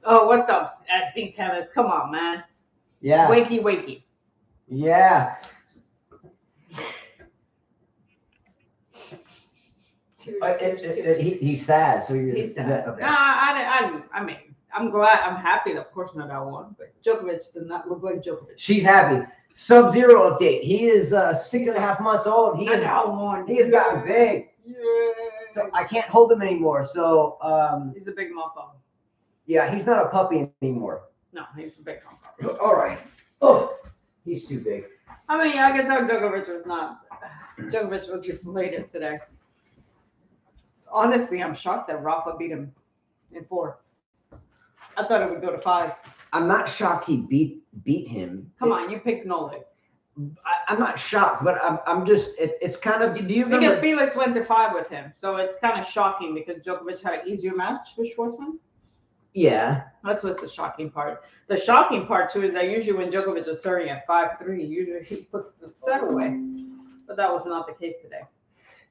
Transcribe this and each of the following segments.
Oh, what's up, SD Tennis? Come on, man. Yeah. Wakey, wakey. Yeah. He's sad. So He's sad. That, okay. Nah, I mean, I'm glad. I'm happy. Of course, Nadal won, but Djokovic did not look like Djokovic. She's happy. Sub-Zero update. He is 6.5 months old. He has gotten big. Yeah. So I can't hold him anymore. So he's a big motherfucker. Yeah, he's not a puppy anymore. No, he's a big motherfucker. All right. Oh, he's too big. I mean, I can tell Djokovic was deflated today. Honestly, I'm shocked that Rafa beat him in 4. I thought it would go to 5. I'm not shocked he beat him. Come on, you picked Novak. I'm not shocked, but I'm just it's kind of. Do you remember? Because Felix went to 5 with him, so it's kind of shocking because Djokovic had an easier match with Schwartzman. Yeah, that's what's the shocking part. The shocking part too is that usually when Djokovic is serving at 5-3, usually he puts the set away, but that was not the case today.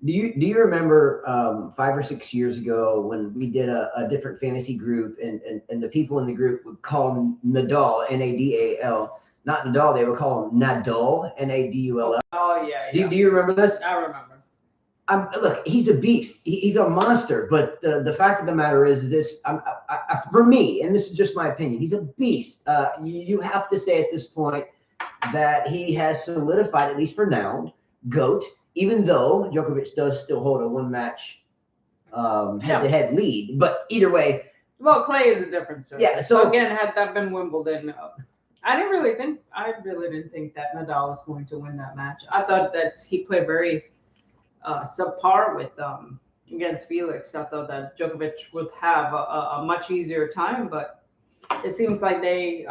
Do you remember 5 or 6 years ago when we did a different fantasy group and the people in the group would call him Nadal, Nadal, not Nadal, they would call him Nadal, Nadull. Oh yeah. Do you remember this? I remember. Look, he's a beast. He's a monster. But the fact of the matter is this: for me, and this is just my opinion, he's a beast. You have to say at this point that he has solidified, at least for now, GOAT. Even though Djokovic does still hold a 1-match head-to-head lead, but either way. Well, clay is a different surface. Yeah. So again, had that been Wimbledon, I really didn't think that Nadal was going to win that match. I thought that he played very subpar with against Felix. I thought that Djokovic would have a much easier time, but it seems like they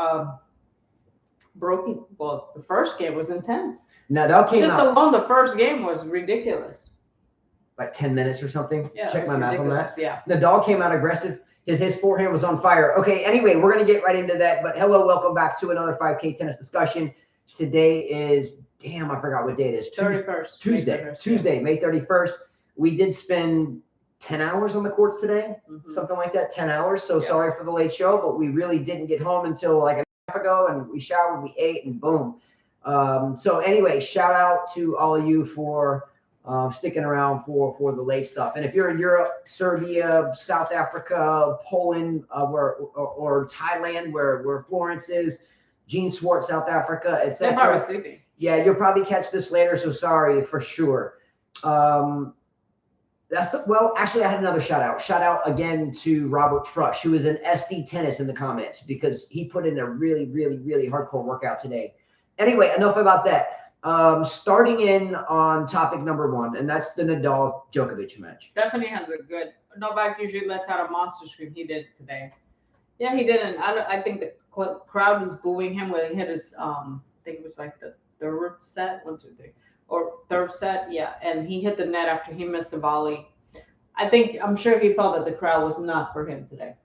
broke it. Well, the first game was intense. Nadal came out. Alone, the first game was ridiculous. Like 10 minutes or something? Yeah. Check my math on that. Yeah. Nadal came out aggressive. His forehand was on fire. Okay, anyway, we're going to get right into that. But hello, welcome back to another 5K tennis discussion. Today is, I forgot what day it is. 31st. Tuesday, May 31st. We did spend 10 hours on the courts today, something like that, 10 hours. So sorry for the late show, but we really didn't get home until like an hour ago, and we showered, we ate, and boom. So anyway, shout out to all of you for sticking around for the late stuff. And if you're in Europe, Serbia, South Africa, Poland, or Thailand, where Florence is, Gene Swartz, South Africa, etc. They're probably sleeping. Yeah, you'll probably catch this later, so sorry for sure. Actually, I had another shout out. Shout out again to Robert Frush, who is an SD Tennis in the comments because he put in a really, really, really hardcore workout today. Anyway, enough about that. Starting in on topic number 1, and that's the Nadal-Djokovic match. Stephanie has a good. Novak usually lets out a monster scream. He did it today. Yeah, he didn't. I think the crowd was booing him when he hit his. I think it was like the third set, 1, 2, 3, or third set. Yeah, and he hit the net after he missed a volley. I'm sure he felt that the crowd was not for him today.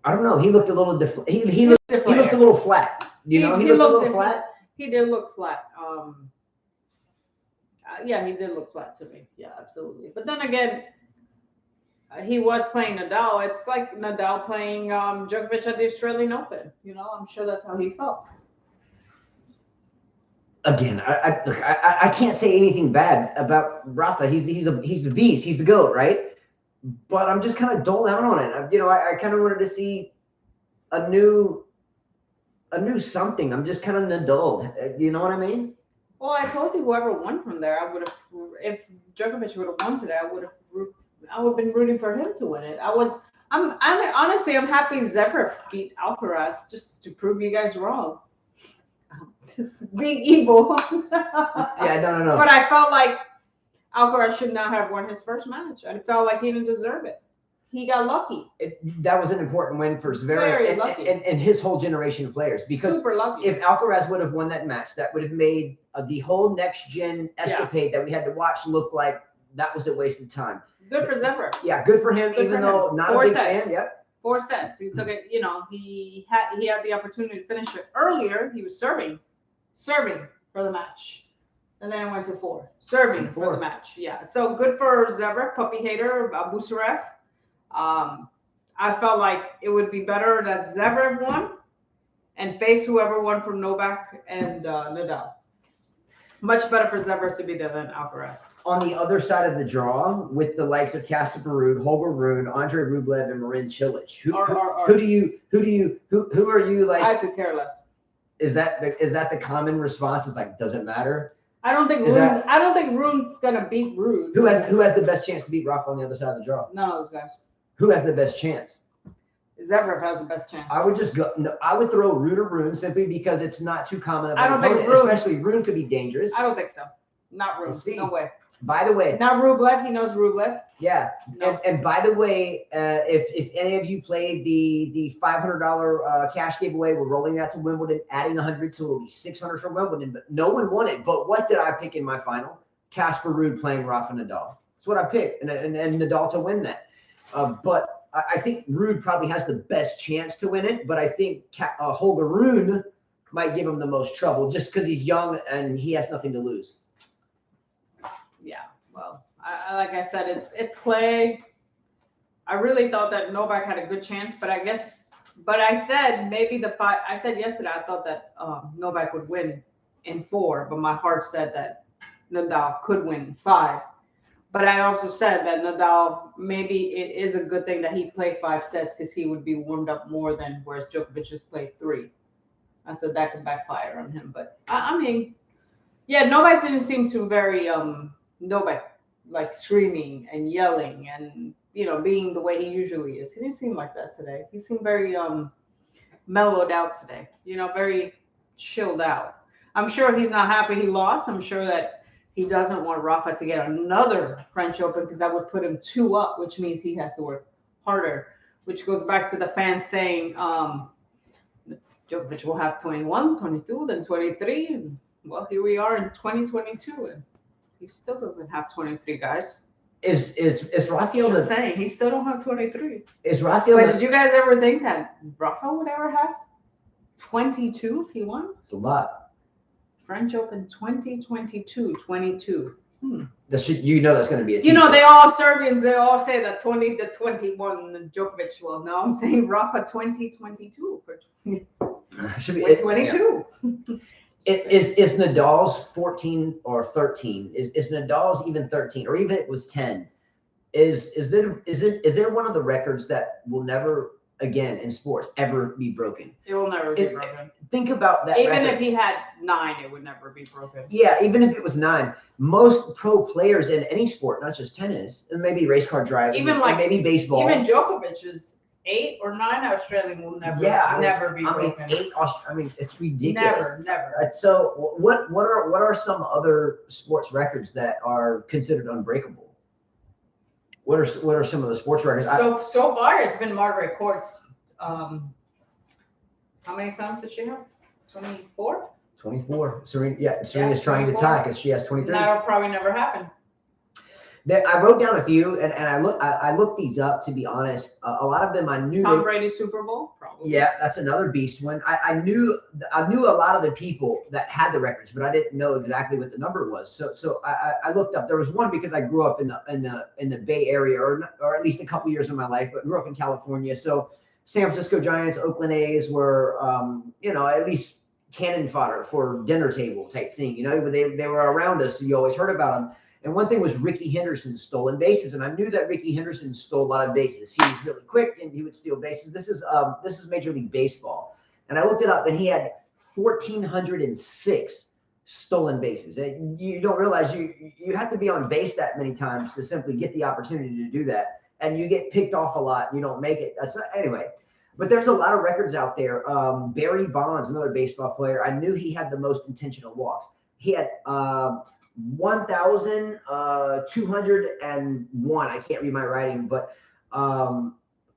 I don't know. He looked a little he looked a little flat. You know, he looked a little flat. He did look flat. Yeah, he did look flat to me. Yeah, absolutely. But then again, he was playing Nadal. It's like Nadal playing Djokovic at the Australian Open. You know, I'm sure that's how he felt. Again, I can't say anything bad about Rafa. He's a beast. He's a GOAT, right? But I'm just kind of dulled out on it. I kind of wanted to see a new something. I'm just kind of Nadal. You know what I mean? Well, I told you whoever won from there, I would have. If Djokovic would have won today, I would have been rooting for him to win it. I'm honestly, I'm happy Zverev beat Alcaraz just to prove you guys wrong. Being evil. Yeah, no. But I felt like Alcaraz should not have won his first match. I felt like he didn't deserve it. He got lucky. That was an important win for Zverev and his whole generation of players. Because super lucky. If Alcaraz would have won that match, that would have made the whole next gen escapade that we had to watch look like that was a waste of time. Good for Zverev. Yeah, good for him. Even though not a big fan. Yep. 4 sets. He took it. You know, he had the opportunity to finish it earlier. He was serving for the match. And then it went to 4. Serving for the match. Yeah. So good for Zverev, puppy hater, Busarev. I felt like it would be better that Zverev won and face whoever won from Novak and Nadal. Much better for Zverev to be there than Alcaraz. On the other side of the draw, with the likes of Casper Ruud, Holger Rune, Andre Rublev, and Marin Cilic, who are you like? I could care less. Is that the common response? Is like, doesn't matter. I don't think Rune's gonna beat Ruud. Who has the best chance to beat Rafa on the other side of the draw? None of those guys. Who has the best chance? Zverev has the best chance. I would just go. No, I would throw Ruud or Rune simply because it's not too common of an I don't opponent. think Rune, especially Rune could be dangerous. I don't think so. Not Rune. We'll No way. By the way, not Rublev. He knows Rublev. Yeah, no. and by the way, if any of you played the $500 cash giveaway, we're rolling that to Wimbledon, adding 100, so it'll be 600 for Wimbledon. But no one won it. But what did I pick in my final? Casper Ruud playing Rafa Nadal. That's what I picked, and Nadal to win that. But I think Ruud probably has the best chance to win it. But I think Holger Rune might give him the most trouble just because he's young and he has nothing to lose. Yeah, well, like I said, it's clay. I really thought that Novak had a good chance, but I said maybe I said yesterday I thought that Novak would win in 4, but my heart said that Nadal could win in 5. But I also said that Nadal, maybe it is a good thing that he played 5 sets because he would be warmed up more than whereas Djokovic just played 3. I said that could backfire on him, but I mean, yeah, Novak didn't seem to very Novak like screaming and yelling and being the way he usually is. He didn't seem like that today. He seemed very mellowed out today. Very chilled out. I'm sure he's not happy he lost. I'm sure that he doesn't want Rafa to get another French Open because that would put him 2 up, which means he has to work harder. Which goes back to the fans saying Djokovic will have 21, 22, then 23, and well, here we are in 2022, and he still doesn't have 23, guys. Is Rafael just saying he still don't have 23? Is Rafael? But did you guys ever think that Rafa would ever have 22 if he won? It's a lot. French Open 2022, 22. That's going to be a they all Serbians, they all say that 20 to 21 Djokovic. Well, now I'm saying Rafa 2022 should be 22. Yeah. Is Nadal's 14 or 13? Is Nadal's even 13, or even if it was 10? Is there one of the records that will never again in sports ever be broken? It will never be broken. Think about that. Even if he had 9, it would never be broken. Yeah, even if it was 9, most pro players in any sport, not just tennis, and maybe race car driving, even like maybe baseball, even Djokovic is 8 or 9 Australian will never, never be broken. 8. It's ridiculous. Never. So, what are some other sports records that are considered unbreakable? What are some of the sports records? So far, it's been Margaret Court's. How many sons did she have? 24. 24. Serena's trying to tie because she has 23. That'll probably never happen. I wrote down a few, and I looked these up, to be honest. A lot of them I knew. Tom Brady's Super Bowl, probably. Yeah, that's another beast one. I knew a lot of the people that had the records, but I didn't know exactly what the number was. So I looked up. There was one because I grew up in the Bay Area, or at least a couple years of my life, but grew up in California. So San Francisco Giants, Oakland A's were at least cannon fodder for dinner table type thing. They were around us, so you always heard about them. And one thing was Ricky Henderson's stolen bases, and I knew that Ricky Henderson stole a lot of bases. He was really quick, and he would steal bases. This is Major League Baseball, and I looked it up, and he had 1,406 stolen bases. And you don't realize you have to be on base that many times to simply get the opportunity to do that, and you get picked off a lot, and you don't make it. Anyway. But there's a lot of records out there. Barry Bonds, another baseball player, I knew he had the most intentional walks. He had 1,201. I can't read my writing, but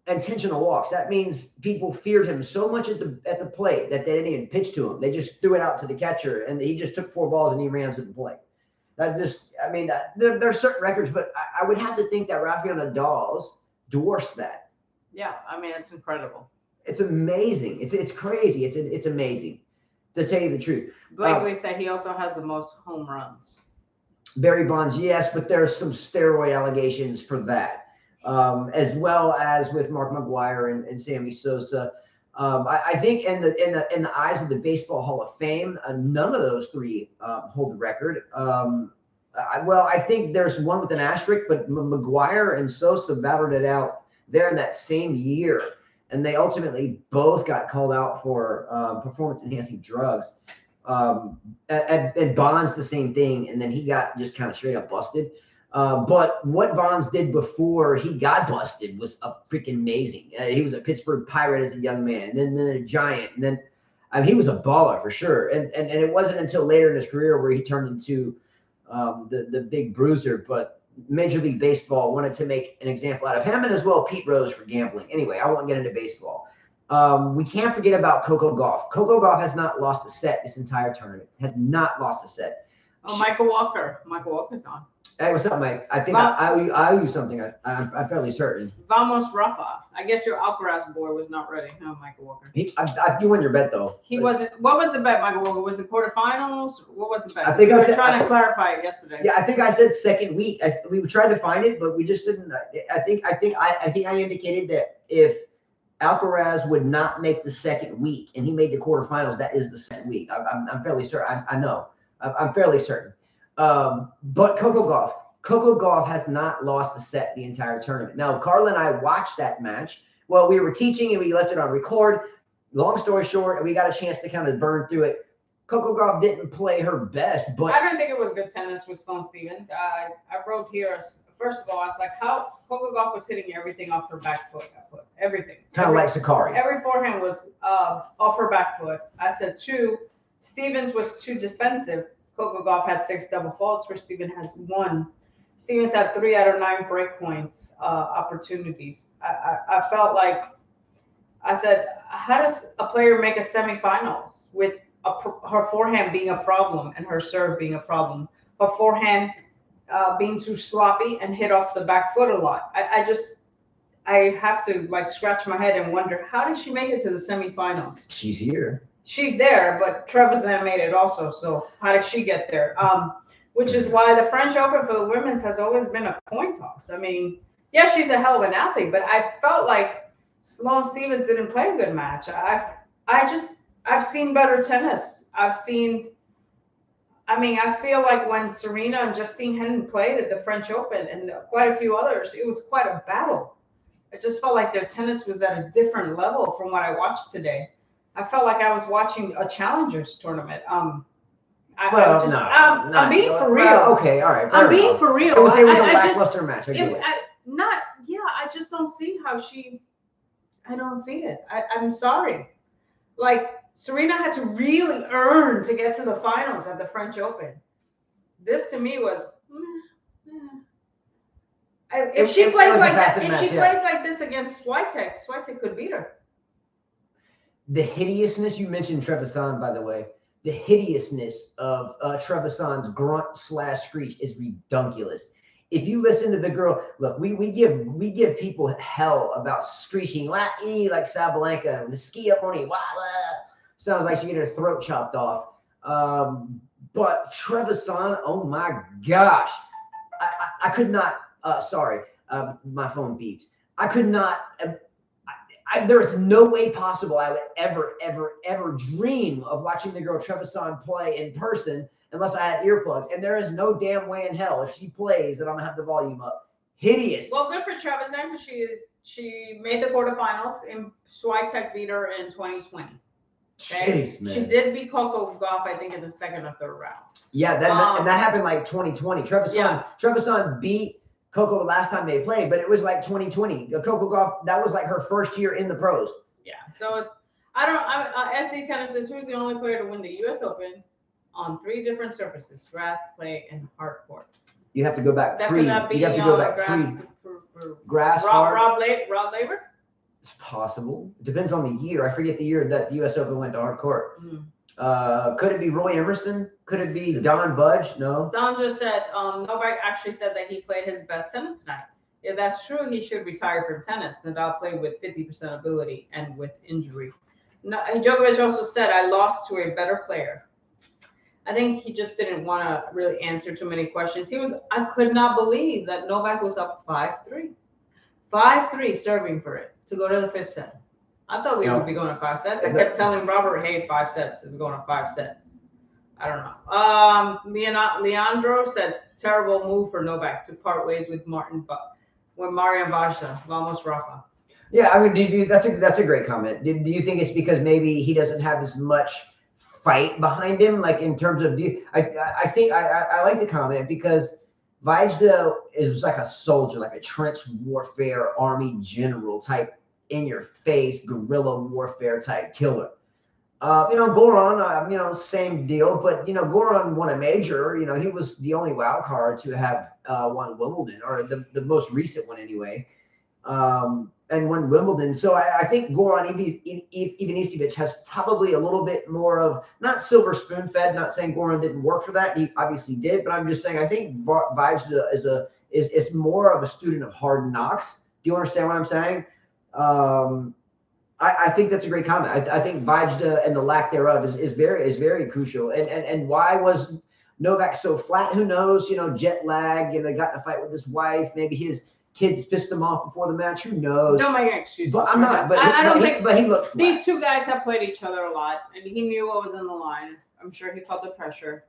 intentional walks. That means people feared him so much at the plate that they didn't even pitch to him. They just threw it out to the catcher, and he just took 4 balls and he ran to the plate. There are certain records, but I would have to think that Rafael Nadal's dwarfs that. Yeah, it's incredible. It's amazing. It's crazy. It's amazing. to tell you the truth. Blakely said he also has the most home runs. Barry Bonds, yes, but there's some steroid allegations for that, as well as with Mark McGwire and Sammy Sosa. I think in the eyes of the Baseball Hall of Fame, none of those three hold the record. I think there's one with an asterisk, but McGwire and Sosa battled it out there in that same year, and they ultimately both got called out for performance-enhancing drugs. And Bonds the same thing, and then he got just kind of straight up busted. But what Bonds did before he got busted was freaking amazing. He was a Pittsburgh Pirate as a young man, and then a Giant, and then he was a baller for sure. And it wasn't until later in his career where he turned into the big bruiser. But Major League Baseball wanted to make an example out of him, and as well Pete Rose for gambling. Anyway, I won't get into baseball. We can't forget about Coco Gauff. Coco Gauff has not lost a set this entire tournament. Has not lost a set. Oh, Michael Walker. Michael Walker's on. Hey, what's up, Mike? I think I owe you something. I'm fairly certain. Vamos Rafa. I guess your Alcaraz boy was not ready. No, Michael Walker. You won your bet though. He wasn't. What was the bet, Michael Walker? Was it quarterfinals? What was the bet? I think we were said, trying to clarify it yesterday. Yeah, I think I said second week. We tried to find it, but we just didn't. I think I indicated that if Alcaraz would not make the second week and he made the quarterfinals, that is the second week. I'm fairly certain. I know. I'm fairly certain. But Coco Gauff has not lost a set the entire tournament. Now, Carla and I watched that match. Well, we were teaching and we left it on record. Long story short, we got a chance to kind of burn through it. Coco Gauff didn't play her best, but I don't think it was good tennis with Sloane Stephens. I wrote here, first of all, I was like, how Coco Gauff was hitting everything off her back foot. Everything. Kind of like Sakari. Every forehand was off her back foot. I said, two, Stephens was too defensive. Coco Gauff had 6 double faults, where Stephens has 1. Stephens had 3 out of 9 break points opportunities. I felt like, I said, how does a player make a semifinals with her forehand being a problem and her serve being a problem? Her forehand being too sloppy and hit off the back foot a lot. I have to like scratch my head and wonder, how did she make it to the semifinals? She's here. She's there, but Trevisan made it also. So how did she get there? Which is why the French Open for the women's has always been a coin toss. I mean, yeah, she's a hell of an athlete, but I felt like Sloane Stephens didn't play a good match. I've seen better tennis. I feel like when Serena and Justine Henin played at the French Open and quite a few others, it was quite a battle. I just felt like their tennis was at a different level from what I watched today. I felt like I was watching a Challengers tournament. I'm being for real. Well, okay, all right. I'm being for real. It was a lackluster match. I just don't see how I don't see it. I'm sorry. Like, Serena had to really earn to get to the finals at the French Open. This to me was, if she plays like this against Swiatek could beat her. The hideousness, you mentioned Trevisan, by the way. The hideousness of Trevisan's grunt / screech is redunculous. If you listen to the girl, look, we give people hell about screeching like Sabalenka and the ski up on you. Sounds like she get her throat chopped off. But Trevisan, oh my gosh, I could not. Sorry, my phone beeps. I could not. There's no way possible I would ever dream of watching the girl Trevisan play in person unless I had earplugs. And there is no damn way in hell if she plays that I'm gonna have the volume up. Hideous. Well, good for Trevisan because she made the quarterfinals and Swiatek beat her in 2020. Okay? Jeez, man. She did beat Coco Gauff, I think, in the second or third round. Yeah, and that happened like 2020. Trevisan beat Coco the last time they played, but it was like 2020. Coco Gauff, that was like her first year in the pros. Yeah, so it's SD Tennis says, who's the only player to win the U.S. Open on 3 different surfaces: grass, clay, and hard court? You have to go back that free. You have to go back grass, free. Grass, hard. Rod Laver? It's possible. It depends on the year. I forget the year that the U.S. Open went to hard court. Could it be Roy Emerson? Could it be Don Budge? No. Sandra said Novak actually said that he played his best tennis tonight. If that's true, he should retire from tennis. Nadal played with 50% ability and with injury. No, and Djokovic also said, "I lost to a better player." I think he just didn't want to really answer too many questions. I could not believe that Novak was up 5-3. 5-3 serving for it to go to the fifth set. I thought we would be going to 5 sets. I kept telling Robert, hey, 5 sets is going to 5 sets. I don't know. Leandro said, terrible move for Novak to part ways with Marian Vajda. Vamos, Rafa. Yeah, I mean, that's a great comment. Do you think it's because maybe he doesn't have as much fight behind him, like in terms of? I think I like the comment because Vajda is like a soldier, like a trench warfare army general type, in your face guerrilla warfare type killer. Goran, same deal, but Goran won a major. He was the only wild card to have won Wimbledon, or the most recent one anyway. And won Wimbledon. So I think Goran Ivanisevic has probably a little bit more of, not silver spoon fed, not saying Goran didn't work for that. He obviously did, but I'm just saying I think Vajda is more of a student of hard knocks. Do you understand what I'm saying? I think that's a great comment. I think Vajda and the lack thereof is very crucial. And why was Novak so flat? Who knows? Jet lag, got in a fight with his wife. Maybe his kids pissed him off before the match. Who knows? Don't make excuses. But I'm not. But I don't think. But he looked flat. These two guys have played each other a lot, and he knew what was in the line. I'm sure he felt the pressure.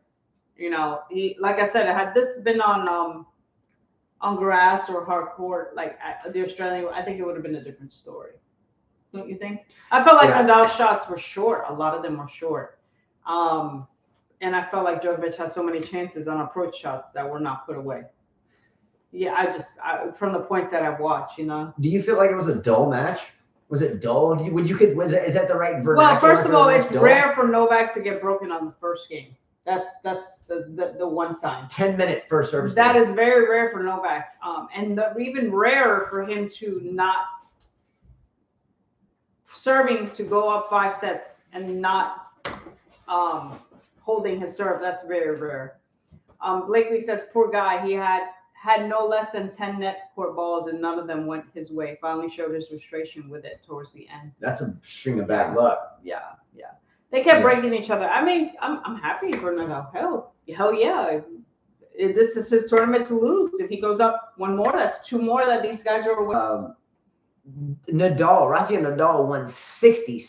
He, like I said, had this been on grass or hard court, like at the Australian, I think it would have been a different story. Don't you think? I felt like Nadal's shots were short. A lot of them were short. And I felt like Djokovic had so many chances on approach shots that were not put away. Yeah, from the points that I've watched, Do you feel like it was a dull match? Was it dull? Is that the right vernacular? Well, first of all, it's rare for Novak to get broken on the first game. That's the one sign. 10-minute first service. That is very rare for Novak. And even rarer for him to not serving to go up 5 sets and not holding his serve. That's very rare. Blakely says, poor guy, he had no less than 10 net court balls and none of them went his way. Finally showed his frustration with it towards the end. That's a string of bad luck. Yeah. They kept breaking each other. I mean, I'm happy for Nadal. Hell yeah. This is his tournament to lose. If he goes up one more, that's 2 more that these guys are winning. Rafael Nadal won 60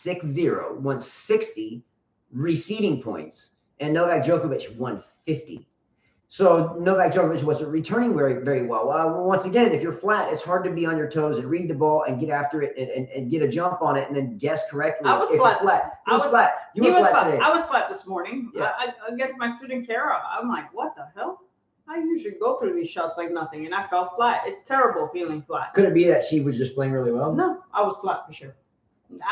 receiving points, and Novak Djokovic won 50. So Novak Djokovic wasn't returning very, very well. Once again, if you're flat, it's hard to be on your toes and read the ball and get after it and get a jump on it and then guess correctly. I was flat. You were flat today. I was flat this morning against my student Kara. I'm like, what the hell? I usually go through these shots like nothing, and I felt flat. It's terrible feeling flat. Could it be that she was just playing really well? No, I was flat for sure.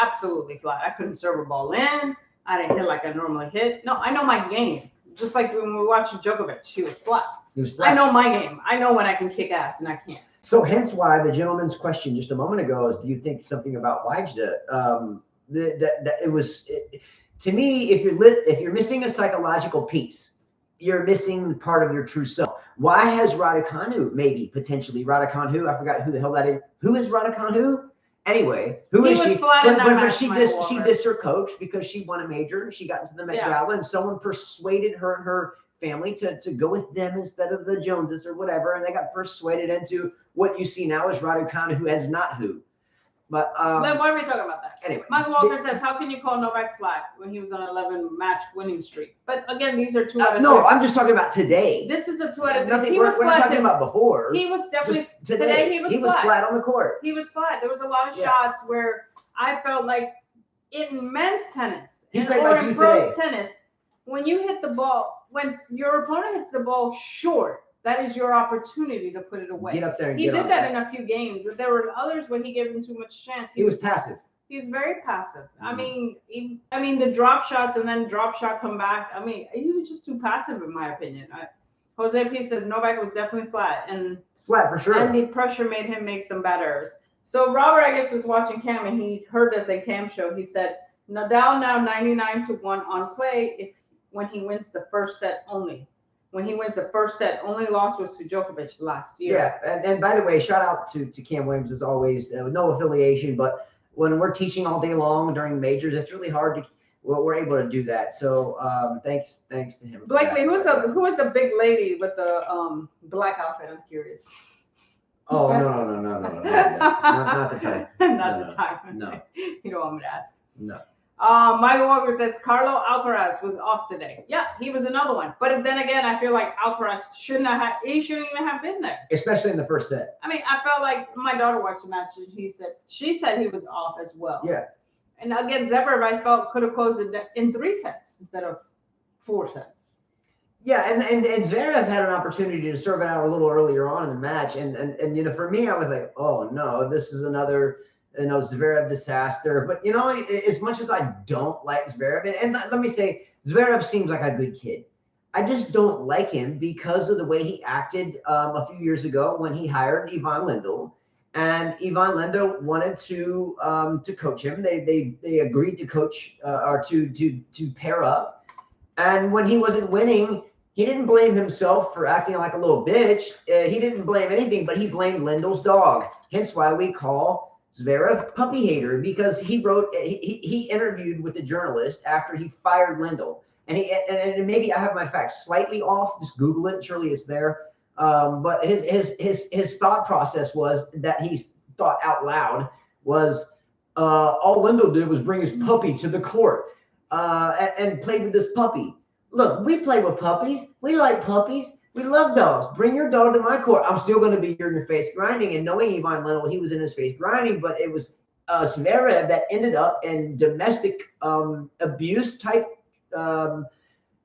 Absolutely flat. I couldn't serve a ball in. I didn't hit like I normally hit. No, I know my game. Just like when we watched Djokovic, he was flat. I know my game. I know when I can kick ass and I can't. So hence why the gentleman's question just a moment ago is, do you think something about Vajda? To me, if you're missing a psychological piece, you're missing part of your true self. Why has Raducanu potentially Raducanu? I forgot who the hell that is. Who is Raducanu? Anyway, who is she? But she dissed her coach because she won a major. She got into the Met Gala, and someone persuaded her and her family to go with them instead of the Joneses or whatever, and they got persuaded into what you see now as Raducanu, who has not who. But then why are we talking about that? Anyway, Michael Walker says, "How can you call Novak flat when he was on an 11-match winning streak?" But again, these are 2 out of 3. No, I'm just talking about today. This is a 2 out of 3. Nothing. We're not talking about before. He was definitely today. He was flat on the court. He was flat. There was a lot of shots where I felt like in men's tennis or in pros tennis, when you hit the ball, when your opponent hits the ball short, that is your opportunity to put it away. Get up there and he did that in a few games. There were others when he gave him too much chance. He was passive. He was very passive. I mean, the drop shots and then drop shot come back. I mean, he was just too passive in my opinion. Jose P says Novak was definitely flat for sure. And the pressure made him make some bad errors. So Robert, I guess, was watching Cam and he heard us at Cam show. He said Nadal now 99-1 on clay when he wins the first set only. When he wins the first set, only loss was to Djokovic last year. Yeah, and by the way, shout out to Cam Williams as always. No affiliation, but when we're teaching all day long during majors, it's really hard to. Well, we're able to do that. So thanks to him. Blakely, who was the big lady with the black outfit? I'm curious. Oh no, not the time. Not the time. No. You don't want me to ask. No. Michael Walker says Carlo Alcaraz was off today. Yeah, he was another one. But then again, I feel like Alcaraz shouldn't even have been there. Especially in the first set. I mean, I felt like my daughter watched the match and she said he was off as well. Yeah. And again, Zverev, I felt could have closed it in 3 sets instead of 4 sets. Yeah, and Zverev had an opportunity to serve it out a little earlier on in the match, and you know, for me, I was like, oh no, this is another Zverev disaster. But you know, as much as I don't like Zverev, and let me say, Zverev seems like a good kid. I just don't like him because of the way he acted a few years ago when he hired Ivan Lendl. And Ivan Lendl wanted to coach him. They agreed to coach or to pair up. And when he wasn't winning, he didn't blame himself for acting like a little bitch. He didn't blame anything, but he blamed Lendl's dog. Hence why we call Zverev puppy hater, because he interviewed with the journalist after he fired Lendl. And maybe I have my facts slightly off. Just Google it. Surely it's there. But his thought process was that he thought out loud was all Lendl did was bring his puppy to the court and played with this puppy. Look, we play with puppies. We like puppies. We love dogs. Bring your dog to my court. I'm still going to be in your face grinding. And knowing Ivan Lendl, he was in his face grinding, but it was Zverev that ended up in domestic abuse type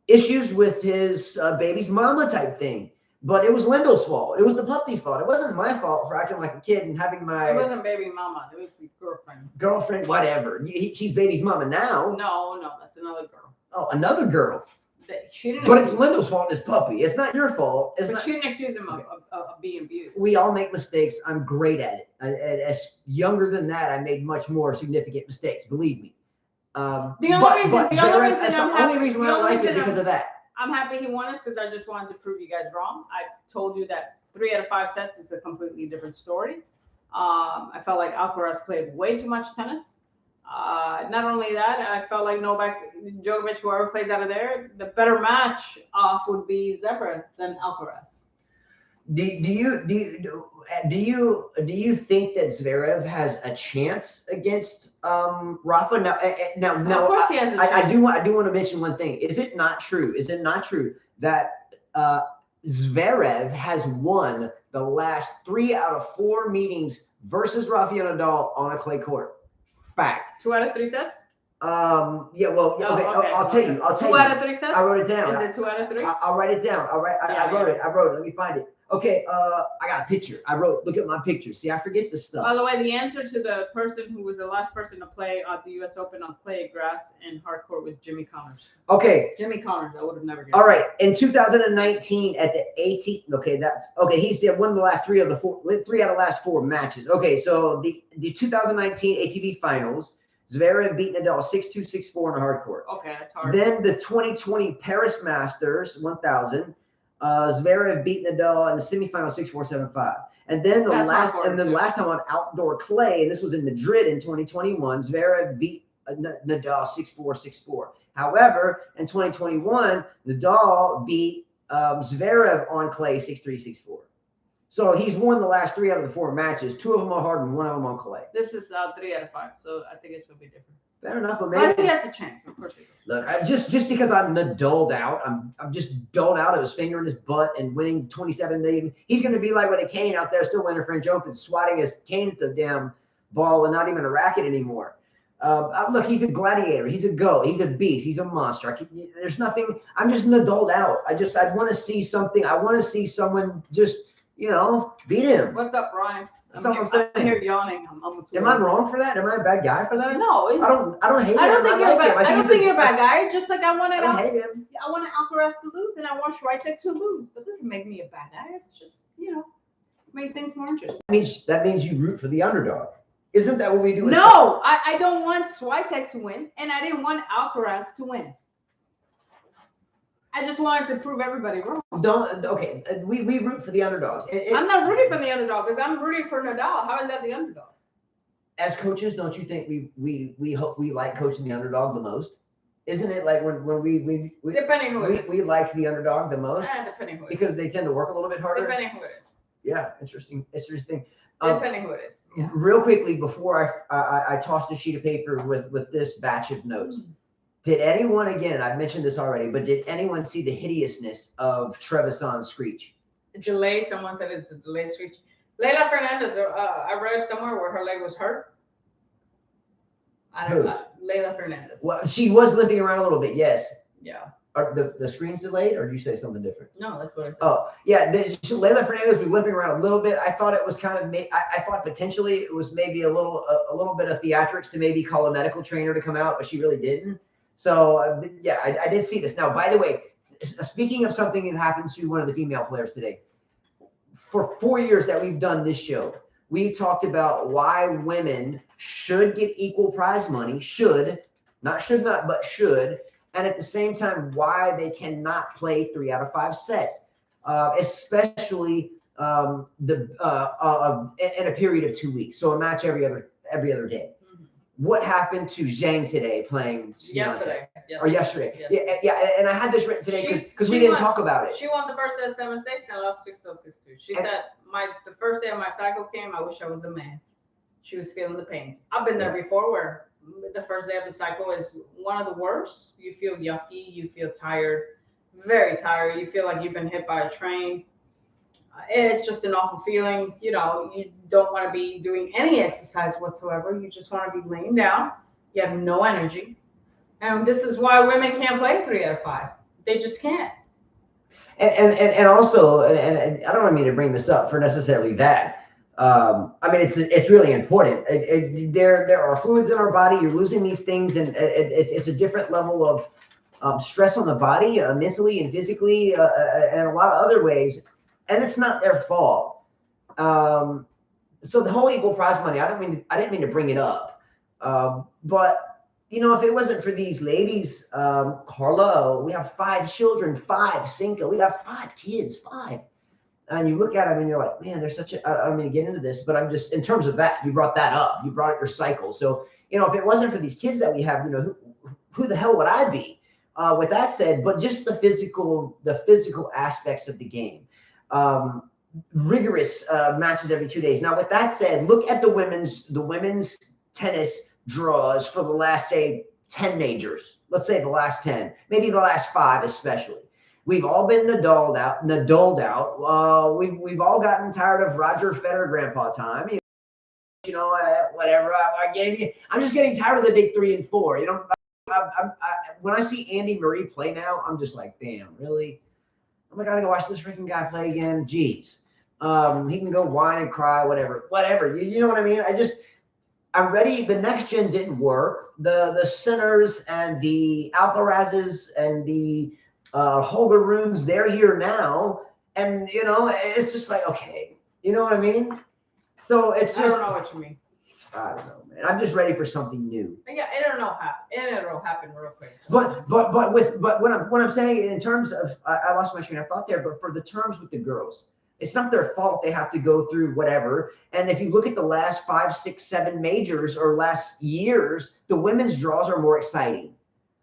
issues with his baby's mama type thing. But it was Lendl's fault. It was the puppy's fault. It wasn't my fault for acting like a kid and having my... It wasn't baby mama. It was the girlfriend. Girlfriend, whatever. She's baby's mama now. No, that's another girl. Oh, another girl. She didn't. But it's Lendl's fault and his puppy. It's not your fault. She didn't accuse him of being abused. We all make mistakes. I'm great at it. As younger than that, I made much more significant mistakes. Believe me. The only reason why I like it because of that. I'm happy he won us because I just wanted to prove you guys wrong. I told you that 3 out of 5 sets is a completely different story. I felt like Alcaraz played way too much tennis. Not only that, I felt like Novak, Djokovic, whoever plays out of there, the better match off would be Zverev than Alcaraz. Do you think that Zverev has a chance against Rafa? Now, of course he has a chance. I do want to mention one thing. Is it not true that Zverev has won the last 3 out of 4 meetings versus Rafael Nadal on a clay court? Fact. 2 out of 3 sets? Yeah, well, yeah, okay. I'll tell you. 2 out of 3 sets? I wrote it down. Is it 2 out of 3? I'll write it down. I wrote it. Let me find it. Okay, I got a picture. Look at my picture. See, I forget this stuff. By the way, the answer to the person who was the last person to play at the U.S. Open on clay, grass, and hard court was Jimmy Connors. Okay. Jimmy Connors, I would have never guessed. All right. In 2019 at the AT, he's won the last 3 out of the last 4 matches. Okay, so the 2019 ATP Finals, Zverev beat Nadal 6-2, 6-4 on a hard court. Okay, that's hard. Then the 2020 Paris Masters 1000. Zverev beat Nadal in the semifinal 6-4, 7-5. And then the last time on outdoor clay, and this was in Madrid in 2021, Zverev beat Nadal 6-4, 6-4. However, in 2021, Nadal beat Zverev on clay 6-3, 6-4. So he's won the last 3 out of the 4 matches. 2 of them on hard and 1 of them on clay. This is 3 out of 5, so I think it's going to be different. Fair enough, but maybe he has a chance. Of course he does. Look, just because I'm dulled out, I'm just dulled out of his finger in his butt and winning 27 million. He's going to be like with a cane out there, still winning French Open, swatting his cane at the damn ball and not even a racket anymore. Look, he's a gladiator. He's a goat. He's a beast. He's a monster. There's nothing. I'm just dulled out. I want to see something. I want to see someone just, beat him. What's up, Brian? That's all I'm saying. I'm here yawning. Am I wrong for that? Am I a bad guy for that? No, I don't hate him. I don't think you're a bad guy. Just like I wanted Alcaraz to lose and I want Swiatek to lose. That doesn't make me a bad guy. It's just make things more interesting. That means you root for the underdog. Isn't that what we do? No, I don't want Swiatek to win, and I didn't want Alcaraz to win. I just wanted to prove everybody wrong. We root for the underdogs. I'm not rooting for the underdog because I'm rooting for Nadal. How is that the underdog? as coaches, don't you think we hope we like coaching the underdog the most? Isn't it like when we Depending who it is. we like the underdog the most Depending who it because is. they tend to work a little bit harder? Depending who it is. Yeah, interesting. Depending who it is. Yeah. Real quickly before I tossed a sheet of paper with this batch of notes. Did anyone, again, I've mentioned this already, but did anyone see the hideousness of Trevisan's screech? Delayed. Someone said it's a delayed screech. Leila Fernandez. I read somewhere where her leg was hurt. I don't know. Leila Fernandez. Well, she was limping around a little bit. Yes. Yeah. Are the screen's delayed, or did you say something different? No, that's what I said. Oh, yeah. Leila Fernandez was limping around a little bit. I thought it was kind of. I thought potentially it was maybe a little bit of theatrics to maybe call a medical trainer to come out, but she really didn't. So yeah, I did see this. Now, by the way, speaking of something that happened to one of the female players today, for 4 years that we've done this show, we talked about why women should get equal prize money. Should not, but should. And at the same time, why they cannot play 3 out of 5 sets, especially in a period of 2 weeks. So a match every other day. Mm-hmm. What happened to Zhang today playing yesterday? Or yesterday? Yeah. And I had this written today because we didn't talk about it. She won the first set 7-6 and lost 6-0, 6-2. She said, the first day of my cycle came, I wish I was a man. She was feeling the pain. I've been there before where the first day of the cycle is one of the worst. You feel yucky. You feel tired, very tired. You feel like you've been hit by a train. It's just an awful feeling. You know, you don't want to be doing any exercise whatsoever. You just want to be laying down. You have no energy. And this is why women can't play 3 out of 5. They just can't. And also, and I don't mean to bring this up for necessarily that. I mean, it's really important. There are fluids in our body. You're losing these things, and it's a different level of stress on the body, mentally and physically, and a lot of other ways. And it's not their fault. So the whole equal prize money, I didn't mean to bring it up, but you know, if it wasn't for these ladies, Carla, we have 5 children, 5 Cinco, we got 5 kids, 5. And you look at them and you're like, man, there's such a, I don't mean to get into this, but I'm just, in terms of that, you brought that up. You brought up your cycle. So, you know, if it wasn't for these kids that we have, you know, who the hell would I be? With that said, but just the physical aspects of the game. Rigorous matches every 2 days. Now, with that said, look at the women's tennis draws for the last, say, 10 majors. Let's say the last 10, maybe the last 5 especially. We've all been Nadal'd out. We've all gotten tired of Roger Federer grandpa time. You know, whatever. I'm just getting tired of the big 3 and 4. You know, when I see Andy Murray play now, I'm just like, damn, really? Oh my God, I gotta watch this freaking guy play again. Jeez. He can go whine and cry, whatever. You know what I mean? I'm ready. The next gen didn't work. The Sinners and the Alcarazes and the Holger Runes, they're here now. And, you know, it's just like, okay. You know what I mean? So it's just. I don't know what you mean. I don't know, man. I'm just ready for something new. Yeah, it'll happen real quick. But what I'm saying in terms of, I lost my train of thought there, but for the terms with the girls, it's not their fault they have to go through whatever. And if you look at the last 5, 6, 7 majors or last years, the women's draws are more exciting.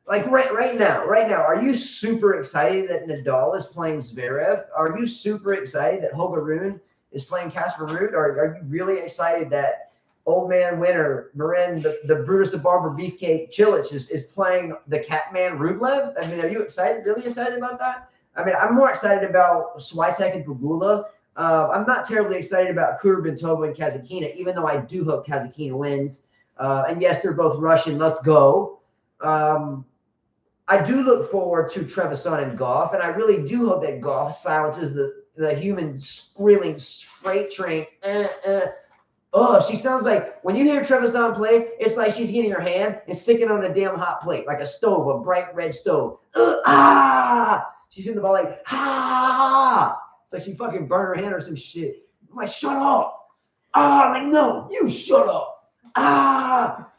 Like right now, are you super excited that Nadal is playing Zverev? Are you super excited that Holger Rune is playing Casper Ruud? Or are you really excited that old man winner Marin, the Brutus the Barber Beefcake Chilich is playing the Catman Rublev? I mean, are you really excited about that? I mean, I'm more excited about Swiatek and Pegula. I'm not terribly excited about Kurbantova and Kazatkina, even though I do hope Kazatkina wins. And yes, they're both Russian. Let's go. I do look forward to Trevisan and Gauff, and I really do hope that Gauff silences the human squealing freight train. Oh, she sounds like, when you hear Trevisan play, it's like she's getting her hand and sticking on a damn hot plate, like a stove, a bright red stove. She's in the ball like, it's like she fucking burned her hand or some shit. I'm like, shut up. I'm like, no, you shut up. Fuck,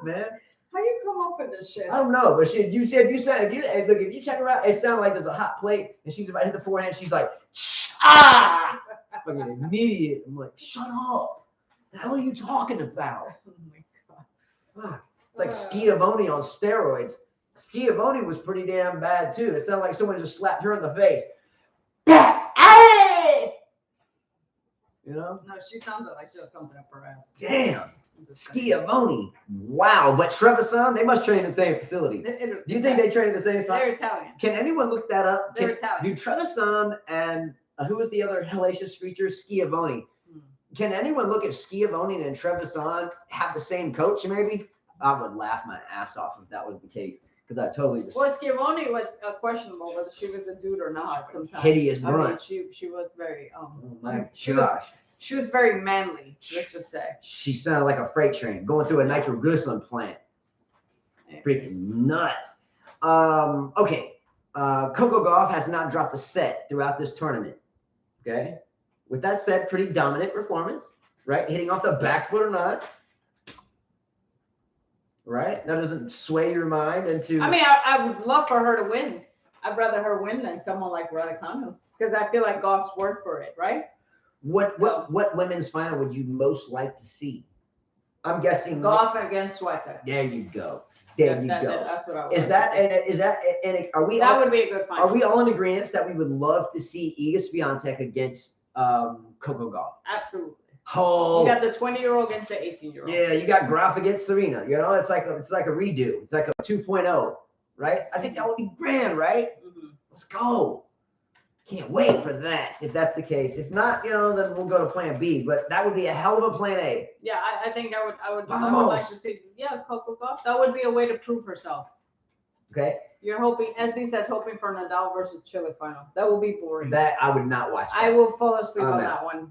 man. How you come up with this shit? I don't know, but if you check her out, it sounded like there's a hot plate and she's about to hit the forehand. She's like, fucking immediate. I'm like, shut up. The hell are you talking about? Oh my God. Fuck. It's like Schiavone on steroids. Schiavone was pretty damn bad too. It sounded like someone just slapped her in the face. Hey! You know? No, she sounded like she had something up her ass. Damn. Schiavone. Wow. But Trevisan, they must train in the same facility. Do you think they train in the same spot? They're Italian. Can anyone look that up? They're Italian. Do Trevisan and who was the other hellacious creature? Schiavone. Can anyone look at Schiavone and Trevisan have the same coach maybe? I would laugh my ass off if that was the case. Because I totally just... Well, Schiavone was questionable whether she was a dude or not sometimes. Hideous I mean, grunt. she was very... Oh my she gosh. She was very manly, let's just say. She sounded like a freight train going through a nitroglycerin plant. Yeah. Freaking nuts. Okay. Coco Gauff has not dropped a set throughout this tournament. Okay. With that said, pretty dominant performance, right? Hitting off the back foot or not. Right? That doesn't sway your mind into... I mean, I would love for her to win. I'd rather her win than someone like Raducanu. Because I feel like Gauff's worked for it, right? What women's final would you most like to see? I'm guessing Gauff against Swiatek. There you go. There you go. That's what I would. Is that and are we? That all, would be a good final. Are we all in agreement that we would love to see Iga Swiatek against Coco Gauff? Absolutely. Oh, you got the 20-year-old against the 18-year-old. Yeah, you got Graf against Serena. You know, it's like a redo. It's like a 2.0, right? I think that would be grand, right? Mm-hmm. Let's go. Can't wait for that. If that's the case, if not, you know, then we'll go to Plan B. But that would be a hell of a Plan A. Yeah, I think I would like to see. Yeah, Coco Gauff. That would be a way to prove herself. Okay. You're hoping, as he says, hoping for Nadal versus Chile final. That will be boring. That I would not watch. That. I will fall asleep I'm on out. that one.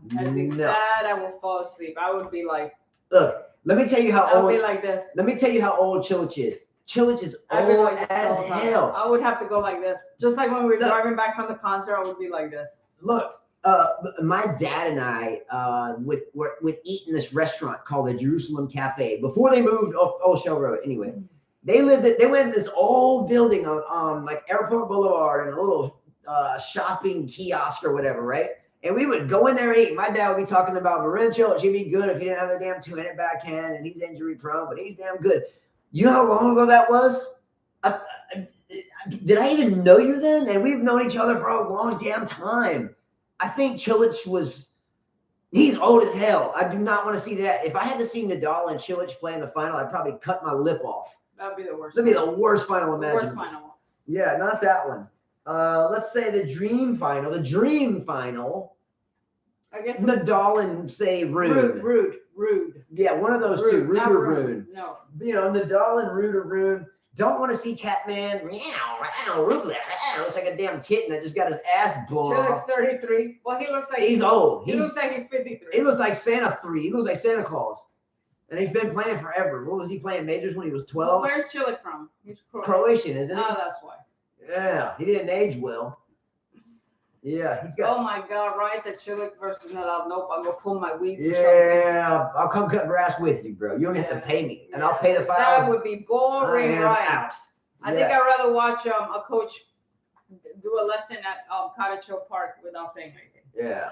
No. That I will fall asleep. I would be like. Look, let me tell you how I would old. be like this. Let me tell you how old Chilich is. Chilich is I'd be old like this as all the time. hell. I would have to go like this. Just like when we were driving back from the concert, I would be like this. Look, my dad and I would eat in this restaurant called the Jerusalem Cafe before they moved off Old Shell Road. Anyway, they went in this old building on like Airport Boulevard and a little shopping kiosk or whatever, right? And we would go in there and eat. My dad would be talking about Marin Cilic. He'd be good if he didn't have the damn two-handed backhand and he's injury prone, but he's damn good. You know how long ago that was? Did I even know you then? And we've known each other for a long damn time. I think Chilich he's old as hell. I do not want to see that. If I had to see Nadal and Chilich play in the final, I'd probably cut my lip off. That would be the worst. That'd be the worst final imaginable. Worst final. Yeah, not that one. Let's say the dream final. The dream final. I guess Nadal and say Rune. Rude. Yeah, one of those two. Rude or Rune. No. You know, Nadal and Rude or Rune. Don't want to see Catman. Looks like a damn kitten that just got his ass blown off. Chilic's 33. Well, he looks like he's old. He looks like he's 53. He looks like Santa 3. He looks like Santa Claus. And he's been playing forever. What was he playing majors when he was 12? Where's Cilic from? He's Croatian, isn't he? Oh, that's why. Yeah, he didn't age well. Yeah, he's got. Oh my God, Ryan said Cilic versus Nadal. Nope, I'll go pull my weeds or something. Yeah, I'll come cut grass with you, bro. You don't have to pay me, and I'll pay the $5. That would be boring, Ryan. Out. I think I'd rather watch a coach do a lesson at Cottage Hill Park without saying anything. Yeah,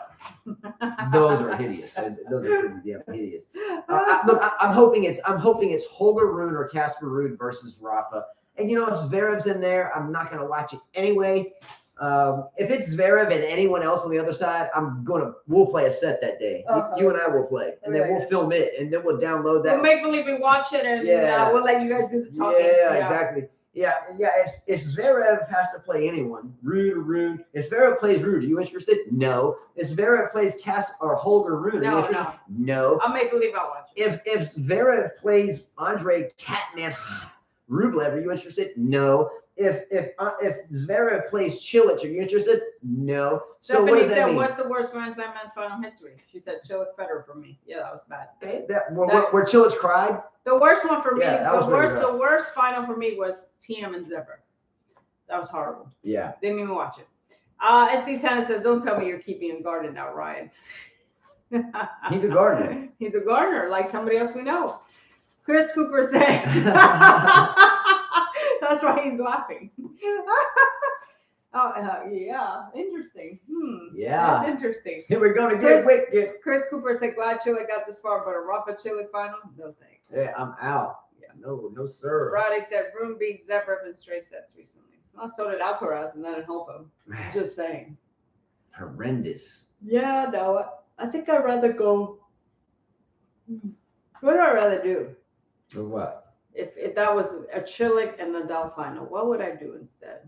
those are hideous. Those are pretty damn hideous. Look, I'm hoping it's Holger Rune or Casper Ruud versus Rafa. And you know, if Zverev's in there, I'm not gonna watch it anyway. If it's Zverev and anyone else on the other side, we'll play a set that day. You and I will play, and then we'll film it, and then we'll download that. We'll make believe we watch it, and we'll let you guys do the talking. Yeah, exactly. Yeah. If Zverev has to play anyone, Ruud or Rune, if Zverev plays Ruud, are you interested? No. If Zverev plays or Holger Rune, are you interested? No. I'll make believe I'll watch it. If Zverev plays Andre Catman Rublev, are you interested? No. If Zverev plays Cilic, are you interested? No. So Stephanie what does that said, mean? what's the worst Grand Slam men's final history? She said Cilic Federer for me. Yeah, that was bad. Okay, where Cilic cried. The worst one for me. Yeah, the worst final for me was TM and Zverev. That was horrible. Yeah. Didn't even watch it. SD Tennis says, don't tell me you're keeping a garden now, Ryan. He's a gardener. He's a gardener, like somebody else we know. Chris Cooper said. That's why he's laughing. Oh, yeah. Interesting. Yeah. That's interesting. Here we're going to get wicked. Chris Cooper said, glad Chile got this far, but a Rafa Chile final? No thanks. Yeah, I'm out. Yeah, no, sir. Roddy said, Room beat Zverev in straight sets recently. Well, so did Alcaraz, and that didn't help him. Man, Just saying. horrendous. Yeah, no. I think I'd rather go. What would I rather do? For what? If that was a Chile and Nadal final, what would I do instead?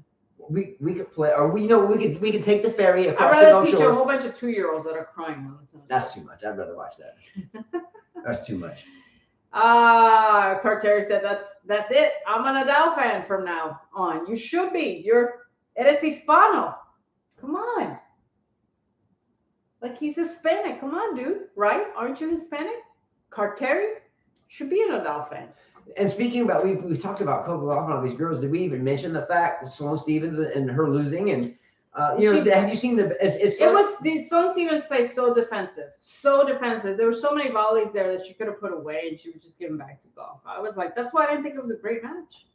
We could play, or we could take the ferry across I'd the rather Gulf teach a Shores. whole bunch of 2-year-olds that are crying on the tennis That's court. too much. I'd rather watch that. That's too much. Carteri said that's it. I'm a Nadal fan from now on. You should be. Eres hispano. Come on. Like he's Hispanic. Come on, dude. Right? Aren't you Hispanic? Carteri should be a Nadal fan. And speaking about, we've talked about Coco Gauff and all these girls. Did we even mention the fact of Sloane Stephens and her losing? And have you seen the? Sloane Stephens played so defensive, so defensive. There were so many volleys there that she could have put away, and she would just give them back to Gauff. I was like, that's why I didn't think it was a great match.